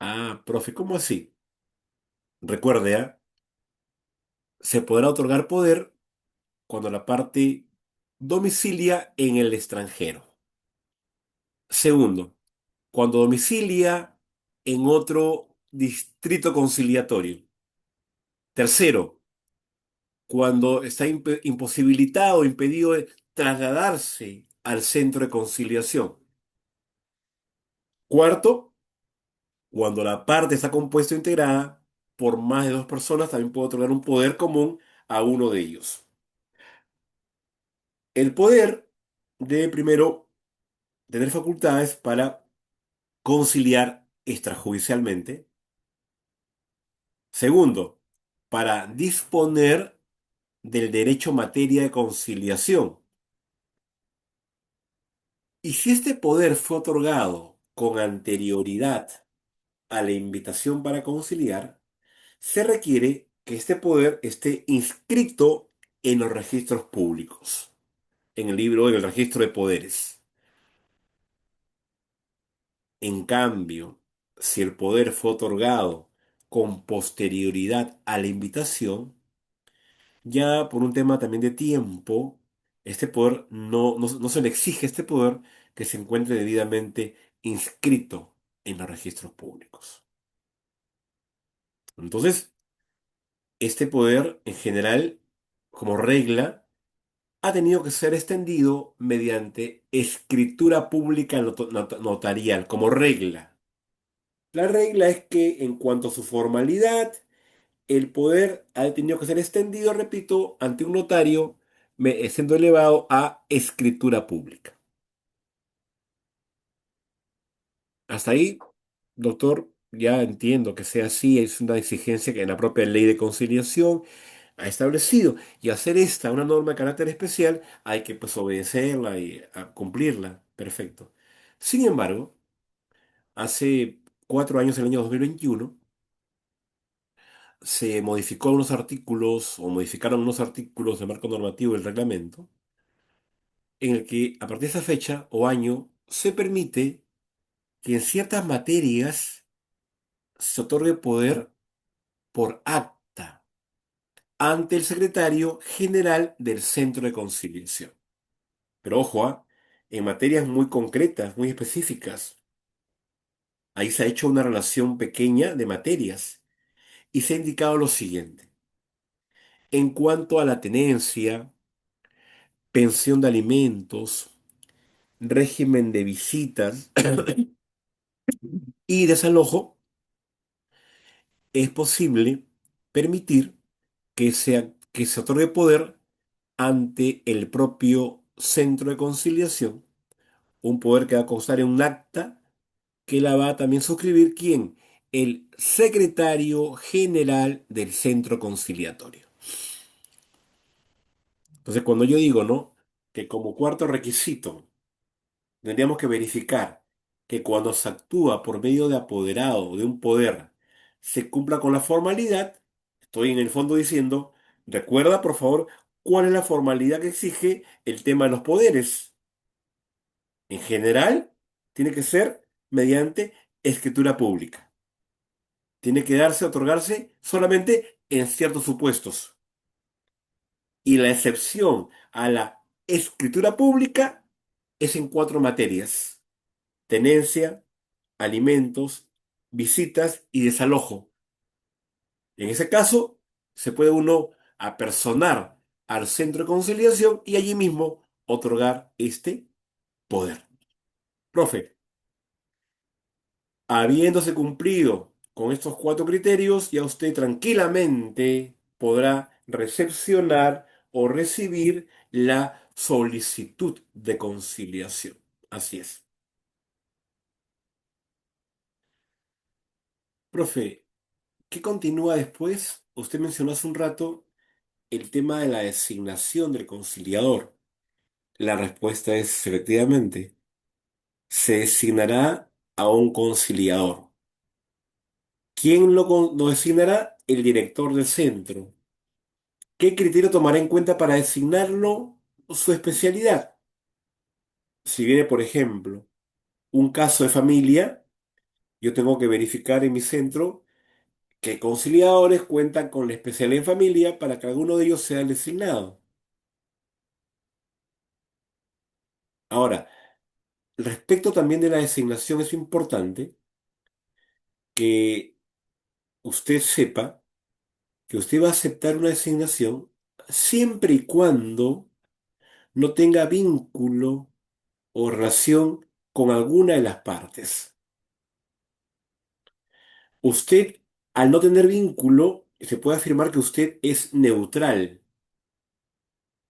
Ah, profe, ¿cómo así? Recuerde, ¿ah? Se podrá otorgar poder cuando la parte domicilia en el extranjero. Segundo, cuando domicilia en otro distrito conciliatorio. Tercero, cuando está imposibilitado o impedido de trasladarse al centro de conciliación. Cuarto, cuando la parte está compuesta o integrada por más de dos personas, también puede otorgar un poder común a uno de ellos. El poder debe primero tener facultades para conciliar extrajudicialmente. Segundo, para disponer del derecho en materia de conciliación. Y si este poder fue otorgado con anterioridad a la invitación para conciliar, se requiere que este poder esté inscrito en los registros públicos, en el libro, en el registro de poderes. En cambio, si el poder fue otorgado con posterioridad a la invitación, ya por un tema también de tiempo, este poder no se le exige a este poder que se encuentre debidamente inscrito en los registros públicos. Entonces, este poder en general, como regla, ha tenido que ser extendido mediante escritura pública notarial, como regla. La regla es que en cuanto a su formalidad, el poder ha tenido que ser extendido, repito, ante un notario, siendo elevado a escritura pública. Hasta ahí, doctor, ya entiendo que sea así, es una exigencia que en la propia ley de conciliación ha establecido. Y hacer esta una norma de carácter especial, hay que pues obedecerla y cumplirla. Perfecto. Sin embargo, hace 4 años, en el año 2021, se modificó unos artículos o modificaron unos artículos del marco normativo del reglamento en el que a partir de esa fecha o año se permite que en ciertas materias se otorgue poder por acta ante el secretario general del Centro de Conciliación. Pero ojo, en materias muy concretas, muy específicas, ahí se ha hecho una relación pequeña de materias y se ha indicado lo siguiente. En cuanto a la tenencia, pensión de alimentos, régimen de visitas y desalojo, es posible permitir que se otorgue poder ante el propio centro de conciliación, un poder que va a constar en un acta que la va a también suscribir ¿quién? El secretario general del centro conciliatorio. Entonces, cuando yo digo, ¿no? Que como cuarto requisito tendríamos que verificar que cuando se actúa por medio de apoderado de un poder se cumpla con la formalidad, estoy en el fondo diciendo, recuerda por favor cuál es la formalidad que exige el tema de los poderes. En general, tiene que ser mediante escritura pública. Tiene que darse, otorgarse solamente en ciertos supuestos. Y la excepción a la escritura pública es en cuatro materias: tenencia, alimentos, visitas y desalojo. En ese caso, se puede uno apersonar al centro de conciliación y allí mismo otorgar este poder. Profe, habiéndose cumplido con estos cuatro criterios, ya usted tranquilamente podrá recepcionar o recibir la solicitud de conciliación. Así es. Profe, ¿qué continúa después? Usted mencionó hace un rato el tema de la designación del conciliador. La respuesta es efectivamente, se designará a un conciliador. ¿Quién lo designará? El director del centro. ¿Qué criterio tomará en cuenta para designarlo? Su especialidad. Si viene, por ejemplo, un caso de familia, yo tengo que verificar en mi centro que conciliadores cuentan con la especialidad en familia para que alguno de ellos sea el designado. Ahora, respecto también de la designación, es importante que usted sepa que usted va a aceptar una designación siempre y cuando no tenga vínculo o relación con alguna de las partes. Usted, al no tener vínculo, se puede afirmar que usted es neutral.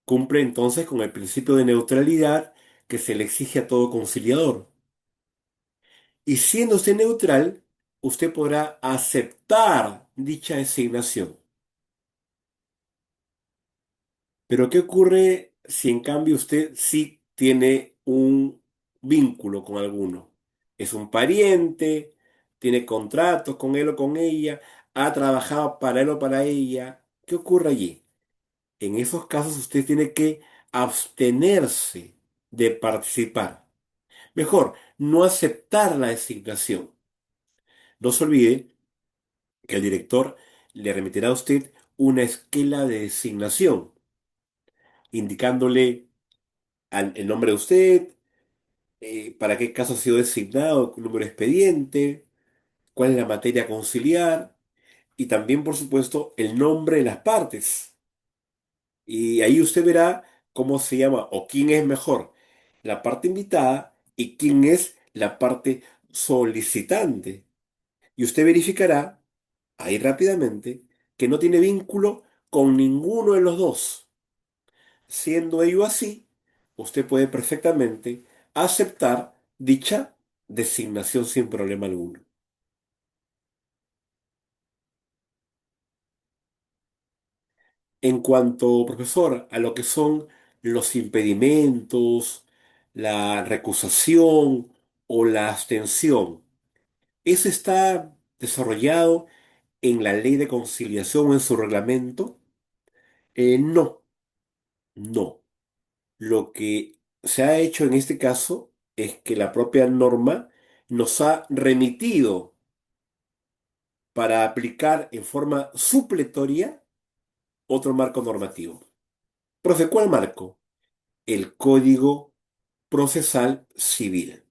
Cumple entonces con el principio de neutralidad que se le exige a todo conciliador. Y siendo usted neutral, usted podrá aceptar dicha designación. Pero ¿qué ocurre si en cambio usted sí tiene un vínculo con alguno? Es un pariente, tiene contratos con él o con ella, ha trabajado para él o para ella. ¿Qué ocurre allí? En esos casos usted tiene que abstenerse de participar. Mejor, no aceptar la designación. No se olvide que el director le remitirá a usted una esquela de designación, indicándole el nombre de usted, para qué caso ha sido designado, el número de expediente, cuál es la materia a conciliar y también, por supuesto, el nombre de las partes. Y ahí usted verá cómo se llama o quién es mejor, la parte invitada y quién es la parte solicitante. Y usted verificará ahí rápidamente que no tiene vínculo con ninguno de los dos. Siendo ello así, usted puede perfectamente aceptar dicha designación sin problema alguno. En cuanto, profesor, a lo que son los impedimentos, la recusación o la abstención, ¿eso está desarrollado en la ley de conciliación o en su reglamento? No, no. Lo que se ha hecho en este caso es que la propia norma nos ha remitido para aplicar en forma supletoria otro marco normativo. Profe, ¿cuál marco? El Código Procesal Civil.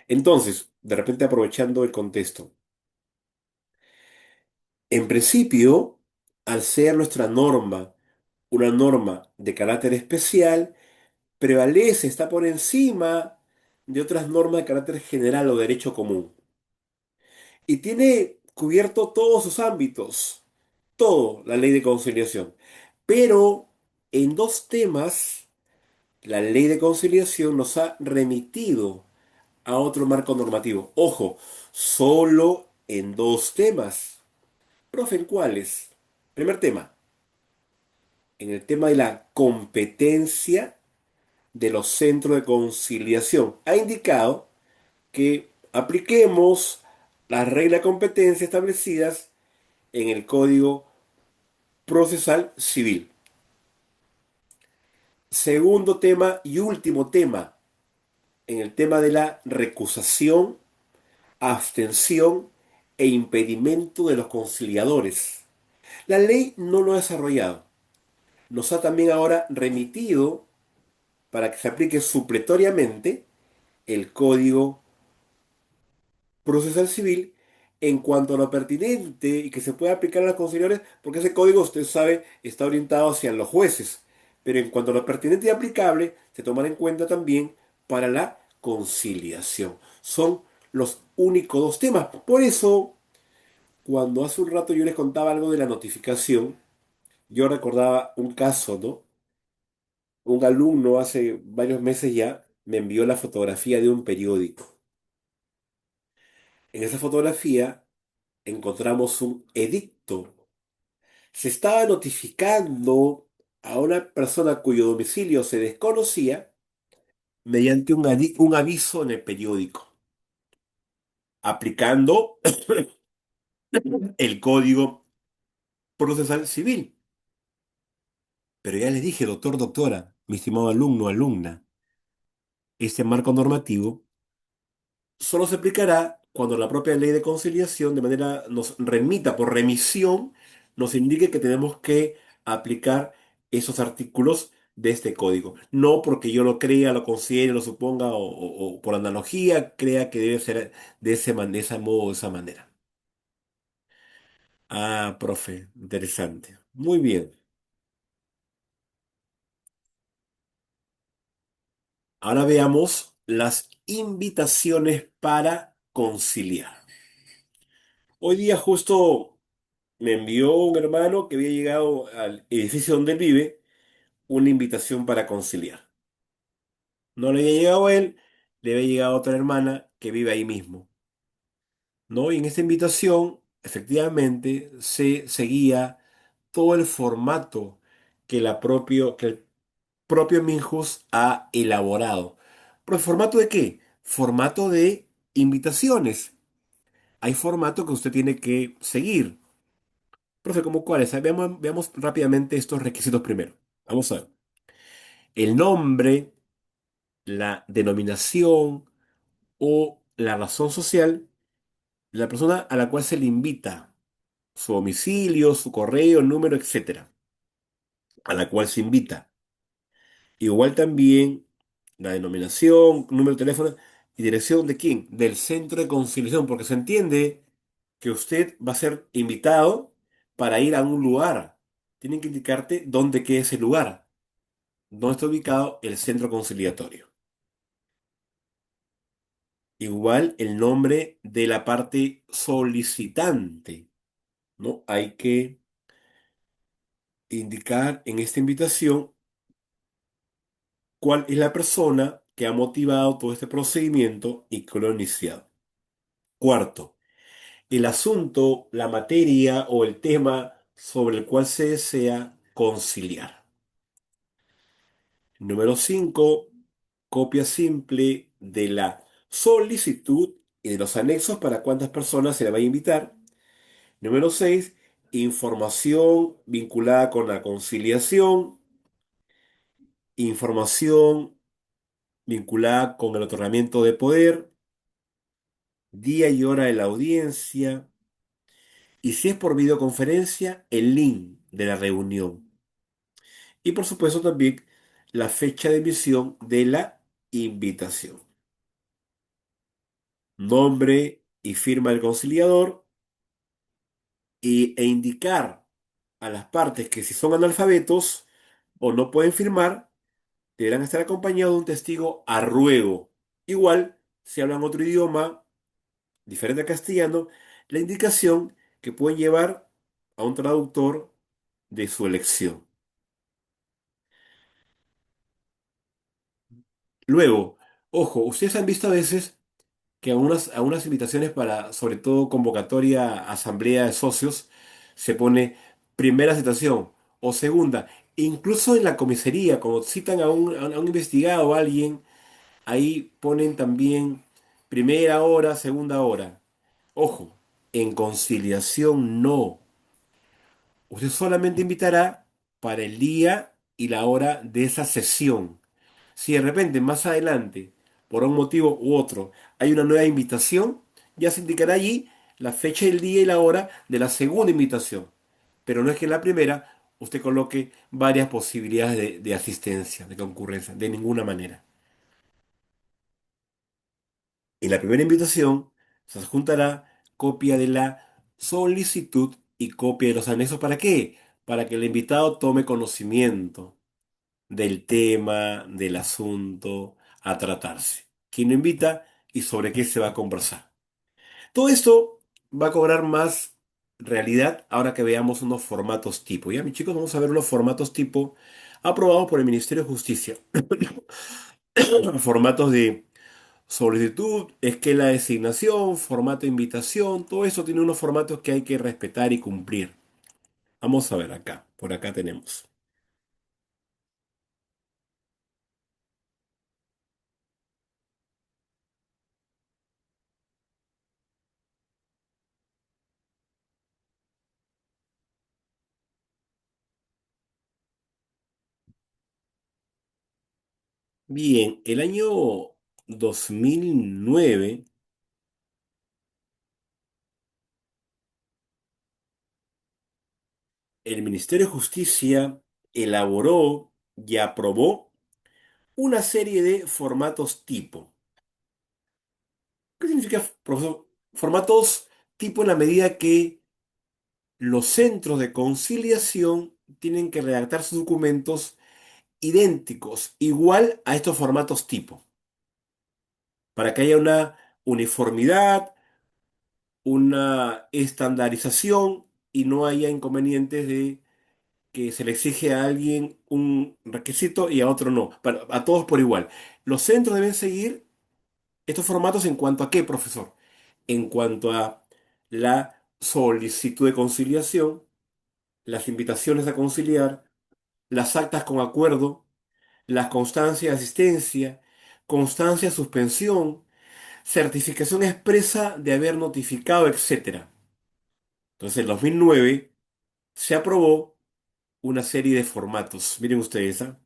Entonces, de repente aprovechando el contexto, en principio, al ser nuestra norma una norma de carácter especial, prevalece, está por encima de otras normas de carácter general o derecho común. Y tiene cubierto todos sus ámbitos, todo la ley de conciliación. Pero en dos temas, la ley de conciliación nos ha remitido a otro marco normativo. Ojo, solo en dos temas. Profe, ¿en cuáles? Primer tema, en el tema de la competencia de los centros de conciliación. Ha indicado que apliquemos las reglas de competencia establecidas en el Código Procesal Civil. Segundo tema y último tema, en el tema de la recusación, abstención e impedimento de los conciliadores. La ley no lo ha desarrollado. Nos ha también ahora remitido para que se aplique supletoriamente el Código Procesal Civil en cuanto a lo pertinente y que se puede aplicar a los conciliadores, porque ese código, usted sabe, está orientado hacia los jueces. Pero en cuanto a lo pertinente y aplicable, se tomará en cuenta también para la conciliación. Son los únicos dos temas. Por eso, cuando hace un rato yo les contaba algo de la notificación, yo recordaba un caso, ¿no? Un alumno hace varios meses ya me envió la fotografía de un periódico. En esa fotografía encontramos un edicto. Se estaba notificando a una persona cuyo domicilio se desconocía mediante un aviso en el periódico, aplicando el Código Procesal Civil. Pero ya les dije, doctor, doctora, mi estimado alumno, alumna, Este marco normativo solo se aplicará cuando la propia ley de conciliación de manera nos remita por remisión, nos indique que tenemos que aplicar esos artículos de este código. No porque yo lo crea, lo considere, lo suponga o por analogía crea que debe ser de ese modo, de esa manera. Ah, profe, interesante. Muy bien. Ahora veamos las invitaciones para conciliar. Hoy día justo me envió un hermano que había llegado al edificio donde él vive una invitación para conciliar. No le había llegado a él, le había llegado a otra hermana que vive ahí mismo, ¿no? Y en esta invitación, efectivamente, se seguía todo el formato que el propio Minjus ha elaborado. ¿Pero el formato de qué? Formato de invitaciones. Hay formato que usted tiene que seguir. Profe, ¿cómo cuáles? Veamos rápidamente estos requisitos primero. Vamos a ver. El nombre, la denominación o la razón social de la persona a la cual se le invita, su domicilio, su correo, número, etcétera, a la cual se invita. Igual también la denominación, número de teléfono y dirección de quién, del centro de conciliación, porque se entiende que usted va a ser invitado para ir a un lugar. Tienen que indicarte dónde queda ese lugar, dónde está ubicado el centro conciliatorio. Igual el nombre de la parte solicitante, ¿no? Hay que indicar en esta invitación cuál es la persona que ha motivado todo este procedimiento y que lo ha iniciado. Cuarto, el asunto, la materia o el tema sobre el cual se desea conciliar. Número 5, copia simple de la solicitud y de los anexos para cuántas personas se le va a invitar. Número 6, información vinculada con la conciliación, información vinculada con el otorgamiento de poder, día y hora de la audiencia, y si es por videoconferencia, el link de la reunión. Y por supuesto también la fecha de emisión de la invitación. Nombre y firma del conciliador e indicar a las partes que si son analfabetos o no pueden firmar, deberán estar acompañados de un testigo a ruego. Igual, si hablan otro idioma diferente al castellano, la indicación que pueden llevar a un traductor de su elección. Luego, ojo, ustedes han visto a veces que a unas invitaciones para, sobre todo convocatoria a asamblea de socios, se pone primera citación o segunda. Incluso en la comisaría, cuando citan a un investigado o a alguien, ahí ponen también primera hora, segunda hora. Ojo, en conciliación no. Usted solamente invitará para el día y la hora de esa sesión. Si de repente más adelante, por un motivo u otro, hay una nueva invitación, ya se indicará allí la fecha, el día y la hora de la segunda invitación. Pero no es que en la primera usted coloque varias posibilidades de asistencia, de concurrencia, de ninguna manera. En la primera invitación se adjuntará copia de la solicitud y copia de los anexos. ¿Para qué? Para que el invitado tome conocimiento del tema, del asunto a tratarse. ¿Quién lo invita y sobre qué se va a conversar? Todo esto va a cobrar más realidad ahora que veamos unos formatos tipo. Ya, mis chicos, vamos a ver unos formatos tipo aprobados por el Ministerio de Justicia. Formatos de solicitud, esquela de designación, formato de invitación, todo eso tiene unos formatos que hay que respetar y cumplir. Vamos a ver acá, por acá tenemos. Bien, el año 2009, el Ministerio de Justicia elaboró y aprobó una serie de formatos tipo. ¿Qué significa, profesor? Formatos tipo en la medida que los centros de conciliación tienen que redactar sus documentos idénticos, igual a estos formatos tipo, para que haya una uniformidad, una estandarización y no haya inconvenientes de que se le exige a alguien un requisito y a otro no, a todos por igual. Los centros deben seguir estos formatos en cuanto a qué, profesor, en cuanto a la solicitud de conciliación, las invitaciones a conciliar, las actas con acuerdo, las constancias de asistencia, constancia de suspensión, certificación expresa de haber notificado, etcétera. Entonces, en 2009 se aprobó una serie de formatos. Miren ustedes, ¿ah?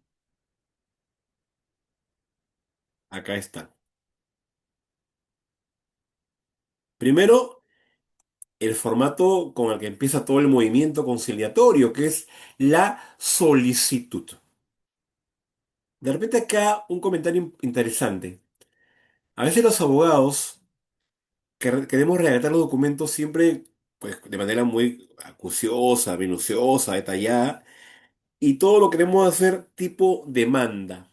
Acá está. Primero, el formato con el que empieza todo el movimiento conciliatorio, que es la solicitud. De repente acá un comentario interesante. A veces los abogados queremos redactar los documentos siempre pues, de manera muy acuciosa, minuciosa, detallada, y todo lo queremos hacer tipo demanda.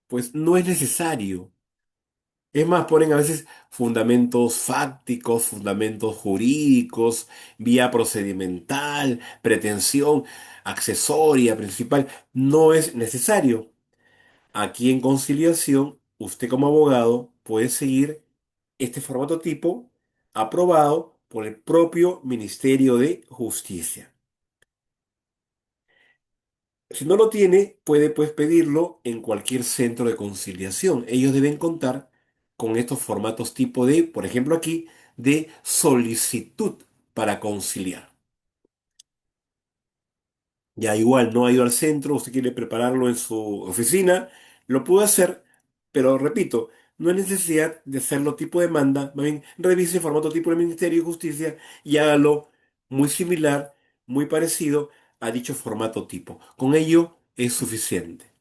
Pues no es necesario. Es más, ponen a veces fundamentos fácticos, fundamentos jurídicos, vía procedimental, pretensión accesoria, principal. No es necesario. Aquí en conciliación, usted como abogado puede seguir este formato tipo aprobado por el propio Ministerio de Justicia. Si no lo tiene, puede pues pedirlo en cualquier centro de conciliación. Ellos deben contar con estos formatos tipo de, por ejemplo aquí, de solicitud para conciliar. Ya igual no ha ido al centro, usted quiere prepararlo en su oficina, lo puede hacer, pero repito, no hay necesidad de hacerlo tipo demanda, más bien revise el formato tipo del Ministerio de Justicia y hágalo muy similar, muy parecido a dicho formato tipo. Con ello es suficiente.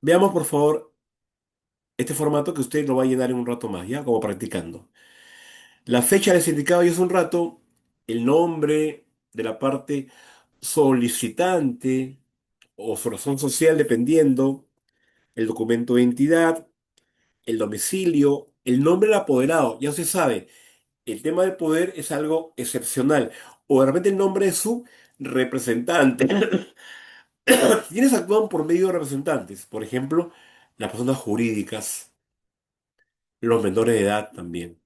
Veamos por favor este formato que usted lo va a llenar en un rato más, ¿ya? Como practicando. La fecha del sindicado ya es un rato, el nombre de la parte solicitante o su razón social dependiendo, el documento de identidad, el domicilio, el nombre del apoderado. Ya se sabe, el tema del poder es algo excepcional. O de repente el nombre de su representante. Quienes actúan por medio de representantes, por ejemplo, las personas jurídicas, los menores de edad también.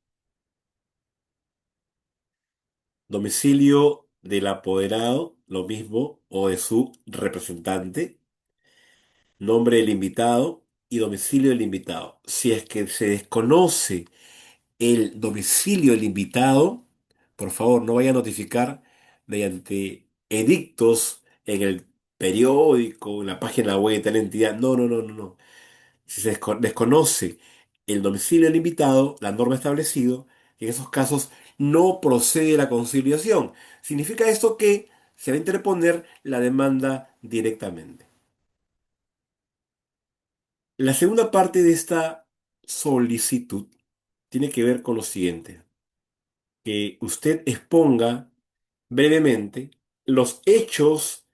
Domicilio del apoderado, lo mismo, o de su representante. Nombre del invitado y domicilio del invitado. Si es que se desconoce el domicilio del invitado, por favor, no vaya a notificar mediante edictos en el periódico, en la página web de tal entidad. No, no, no, no, no. Si se desconoce el domicilio del invitado, la norma ha establecido que en esos casos no procede la conciliación. Significa esto que se va a interponer la demanda directamente. La segunda parte de esta solicitud tiene que ver con lo siguiente, que usted exponga brevemente los hechos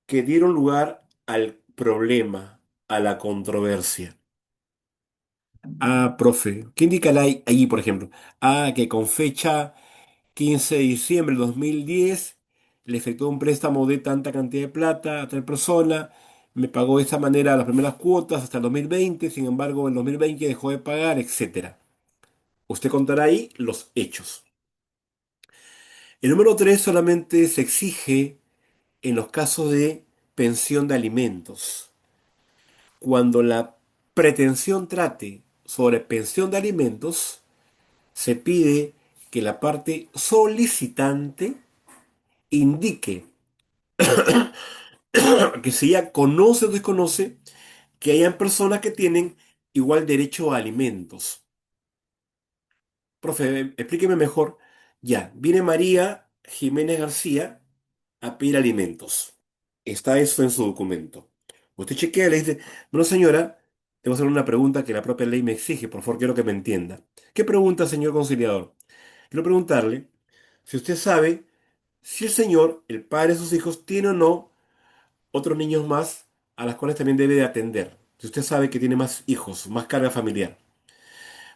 que dieron lugar al problema, a la controversia. Ah, profe, ¿qué indica allí, por ejemplo? Ah, que con fecha 15 de diciembre de 2010 le efectuó un préstamo de tanta cantidad de plata a tal persona, me pagó de esta manera las primeras cuotas hasta el 2020, sin embargo, en el 2020 dejó de pagar, etcétera. Usted contará ahí los hechos. El número 3 solamente se exige en los casos de pensión de alimentos. Cuando la pretensión trate sobre pensión de alimentos, se pide que la parte solicitante indique que si ella conoce o desconoce que hayan personas que tienen igual derecho a alimentos. Profe, explíqueme mejor. Ya, viene María Jiménez García a pedir alimentos. Está eso en su documento. Usted chequea y le dice, bueno, señora, te voy a hacer una pregunta que la propia ley me exige, por favor, quiero que me entienda. ¿Qué pregunta, señor conciliador? Quiero preguntarle si usted sabe si el señor, el padre de sus hijos, tiene o no otros niños más a las cuales también debe de atender. Si usted sabe que tiene más hijos, más carga familiar.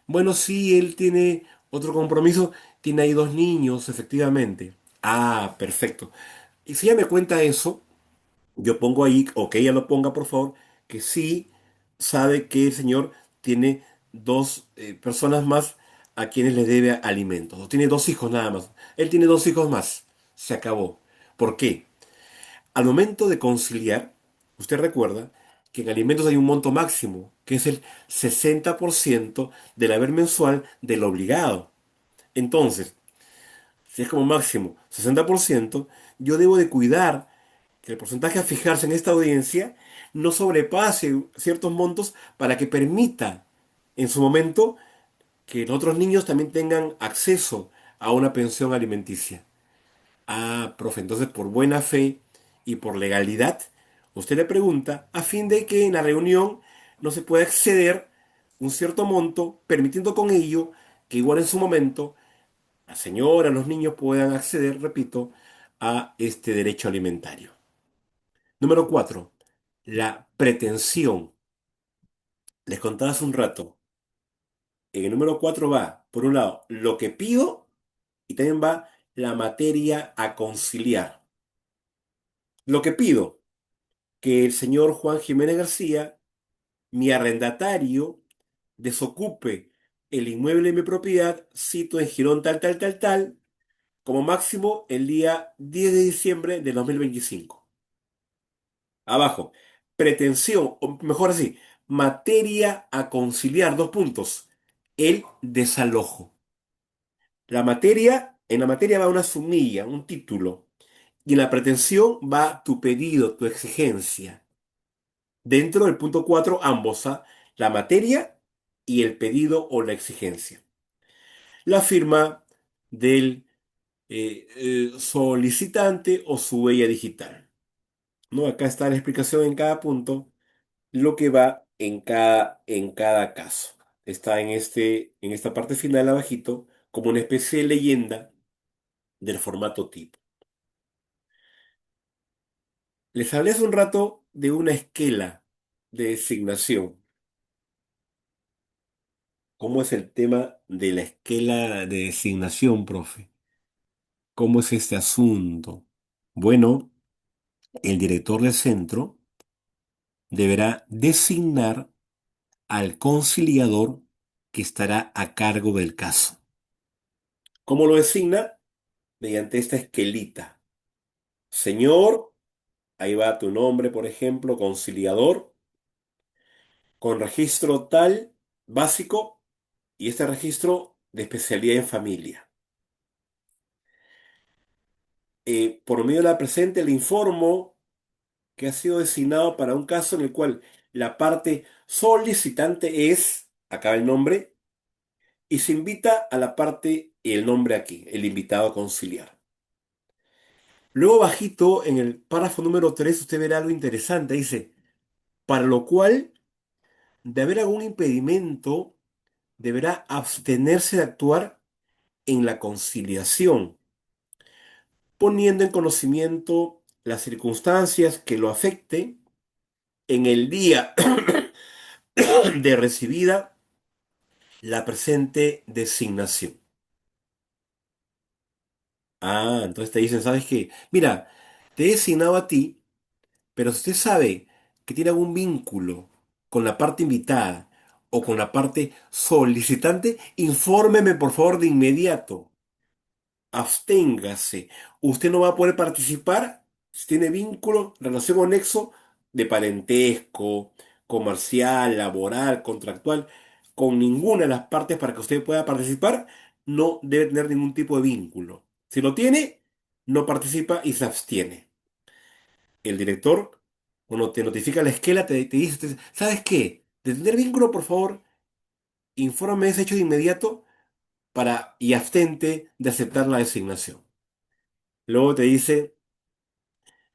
Bueno, sí, él tiene otro compromiso, tiene ahí dos niños, efectivamente. Ah, perfecto. Y si ella me cuenta eso, yo pongo ahí, o que ella lo ponga, por favor, que sí sabe que el señor tiene dos personas más a quienes le debe alimentos. O tiene dos hijos nada más. Él tiene dos hijos más. Se acabó. ¿Por qué? Al momento de conciliar, usted recuerda que en alimentos hay un monto máximo, que es el 60% del haber mensual del obligado. Entonces, si es como máximo 60%, yo debo de cuidar que el porcentaje a fijarse en esta audiencia no sobrepase ciertos montos para que permita en su momento que los otros niños también tengan acceso a una pensión alimenticia. Ah, profe, entonces por buena fe y por legalidad, usted le pregunta a fin de que en la reunión no se pueda exceder un cierto monto, permitiendo con ello que igual en su momento la señora, los niños puedan acceder, repito, a este derecho alimentario. Número 4, la pretensión. Les contaba hace un rato. En el número 4 va, por un lado, lo que pido y también va la materia a conciliar. Lo que pido, que el señor Juan Jiménez García, mi arrendatario, desocupe el inmueble de mi propiedad, cito en Girón tal, tal, tal, tal, como máximo el día 10 de diciembre de 2025. Abajo, pretensión, o mejor así, materia a conciliar, dos puntos, el desalojo. En la materia va una sumilla, un título, y en la pretensión va tu pedido, tu exigencia. Dentro del punto 4 ambos, ¿ah? La materia y el pedido o la exigencia. La firma del solicitante o su huella digital. ¿No? Acá está la explicación en cada punto, lo que va en cada caso. Está en esta parte final abajito como una especie de leyenda del formato tipo. Les hablé hace un rato de una esquela de designación. ¿Cómo es el tema de la esquela de designación, profe? ¿Cómo es este asunto? Bueno, el director del centro deberá designar al conciliador que estará a cargo del caso. ¿Cómo lo designa? Mediante esta esquelita. Señor, ahí va tu nombre, por ejemplo, conciliador, con registro tal básico y este registro de especialidad en familia. Por medio de la presente le informo que ha sido designado para un caso en el cual la parte solicitante es, acá el nombre, y se invita a la parte y el nombre aquí, el invitado a conciliar. Luego bajito, en el párrafo número 3 usted verá algo interesante. Dice, para lo cual, de haber algún impedimento, deberá abstenerse de actuar en la conciliación, poniendo en conocimiento las circunstancias que lo afecten en el día de recibida la presente designación. Ah, entonces te dicen, ¿sabes qué? Mira, te he designado a ti, pero si usted sabe que tiene algún vínculo con la parte invitada o con la parte solicitante, infórmeme por favor de inmediato. Absténgase. Usted no va a poder participar si tiene vínculo, relación o nexo de parentesco, comercial, laboral, contractual, con ninguna de las partes para que usted pueda participar, no debe tener ningún tipo de vínculo. Si lo tiene, no participa y se abstiene. El director Cuando te notifica la esquela, te dice, ¿sabes qué? De tener vínculo, por favor, infórmame de ese hecho de inmediato y abstente de aceptar la designación. Luego te dice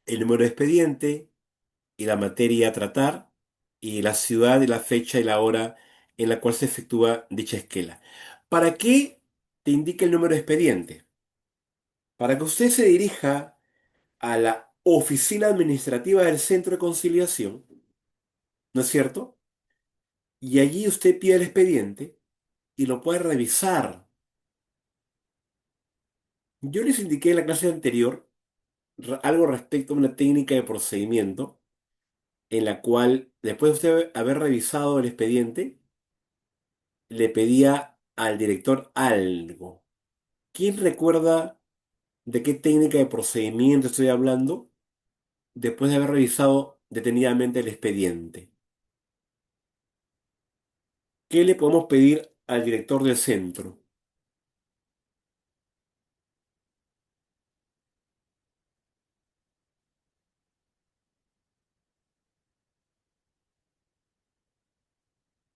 el número de expediente y la materia a tratar y la ciudad y la fecha y la hora en la cual se efectúa dicha esquela. ¿Para qué te indica el número de expediente? Para que usted se dirija a la oficina administrativa del centro de conciliación, ¿no es cierto? Y allí usted pide el expediente y lo puede revisar. Yo les indiqué en la clase anterior algo respecto a una técnica de procedimiento en la cual, después de usted haber revisado el expediente, le pedía al director algo. ¿Quién recuerda de qué técnica de procedimiento estoy hablando después de haber revisado detenidamente el expediente? ¿Qué le podemos pedir al director del centro?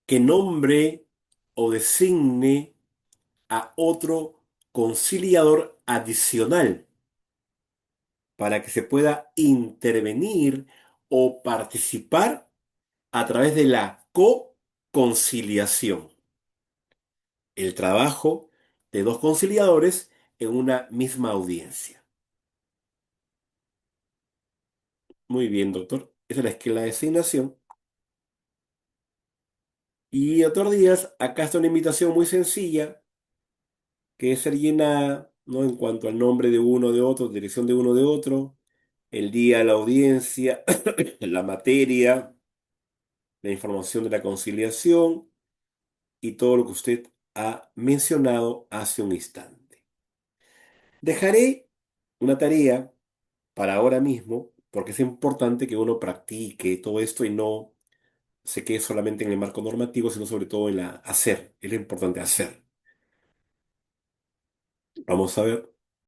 Que nombre o designe a otro conciliador adicional para que se pueda intervenir o participar a través de la co-conciliación, el trabajo de dos conciliadores en una misma audiencia. Muy bien, doctor. Esa es la esquela de asignación. Y doctor Díaz, acá está una invitación muy sencilla que es ser llenada, ¿no? En cuanto al nombre de uno de otro, dirección de uno de otro, el día, la audiencia, la materia, la información de la conciliación y todo lo que usted ha mencionado hace un instante. Dejaré una tarea para ahora mismo, porque es importante que uno practique todo esto y no se quede solamente en el marco normativo, sino sobre todo en la hacer. Es lo importante hacer. Vamos a ver.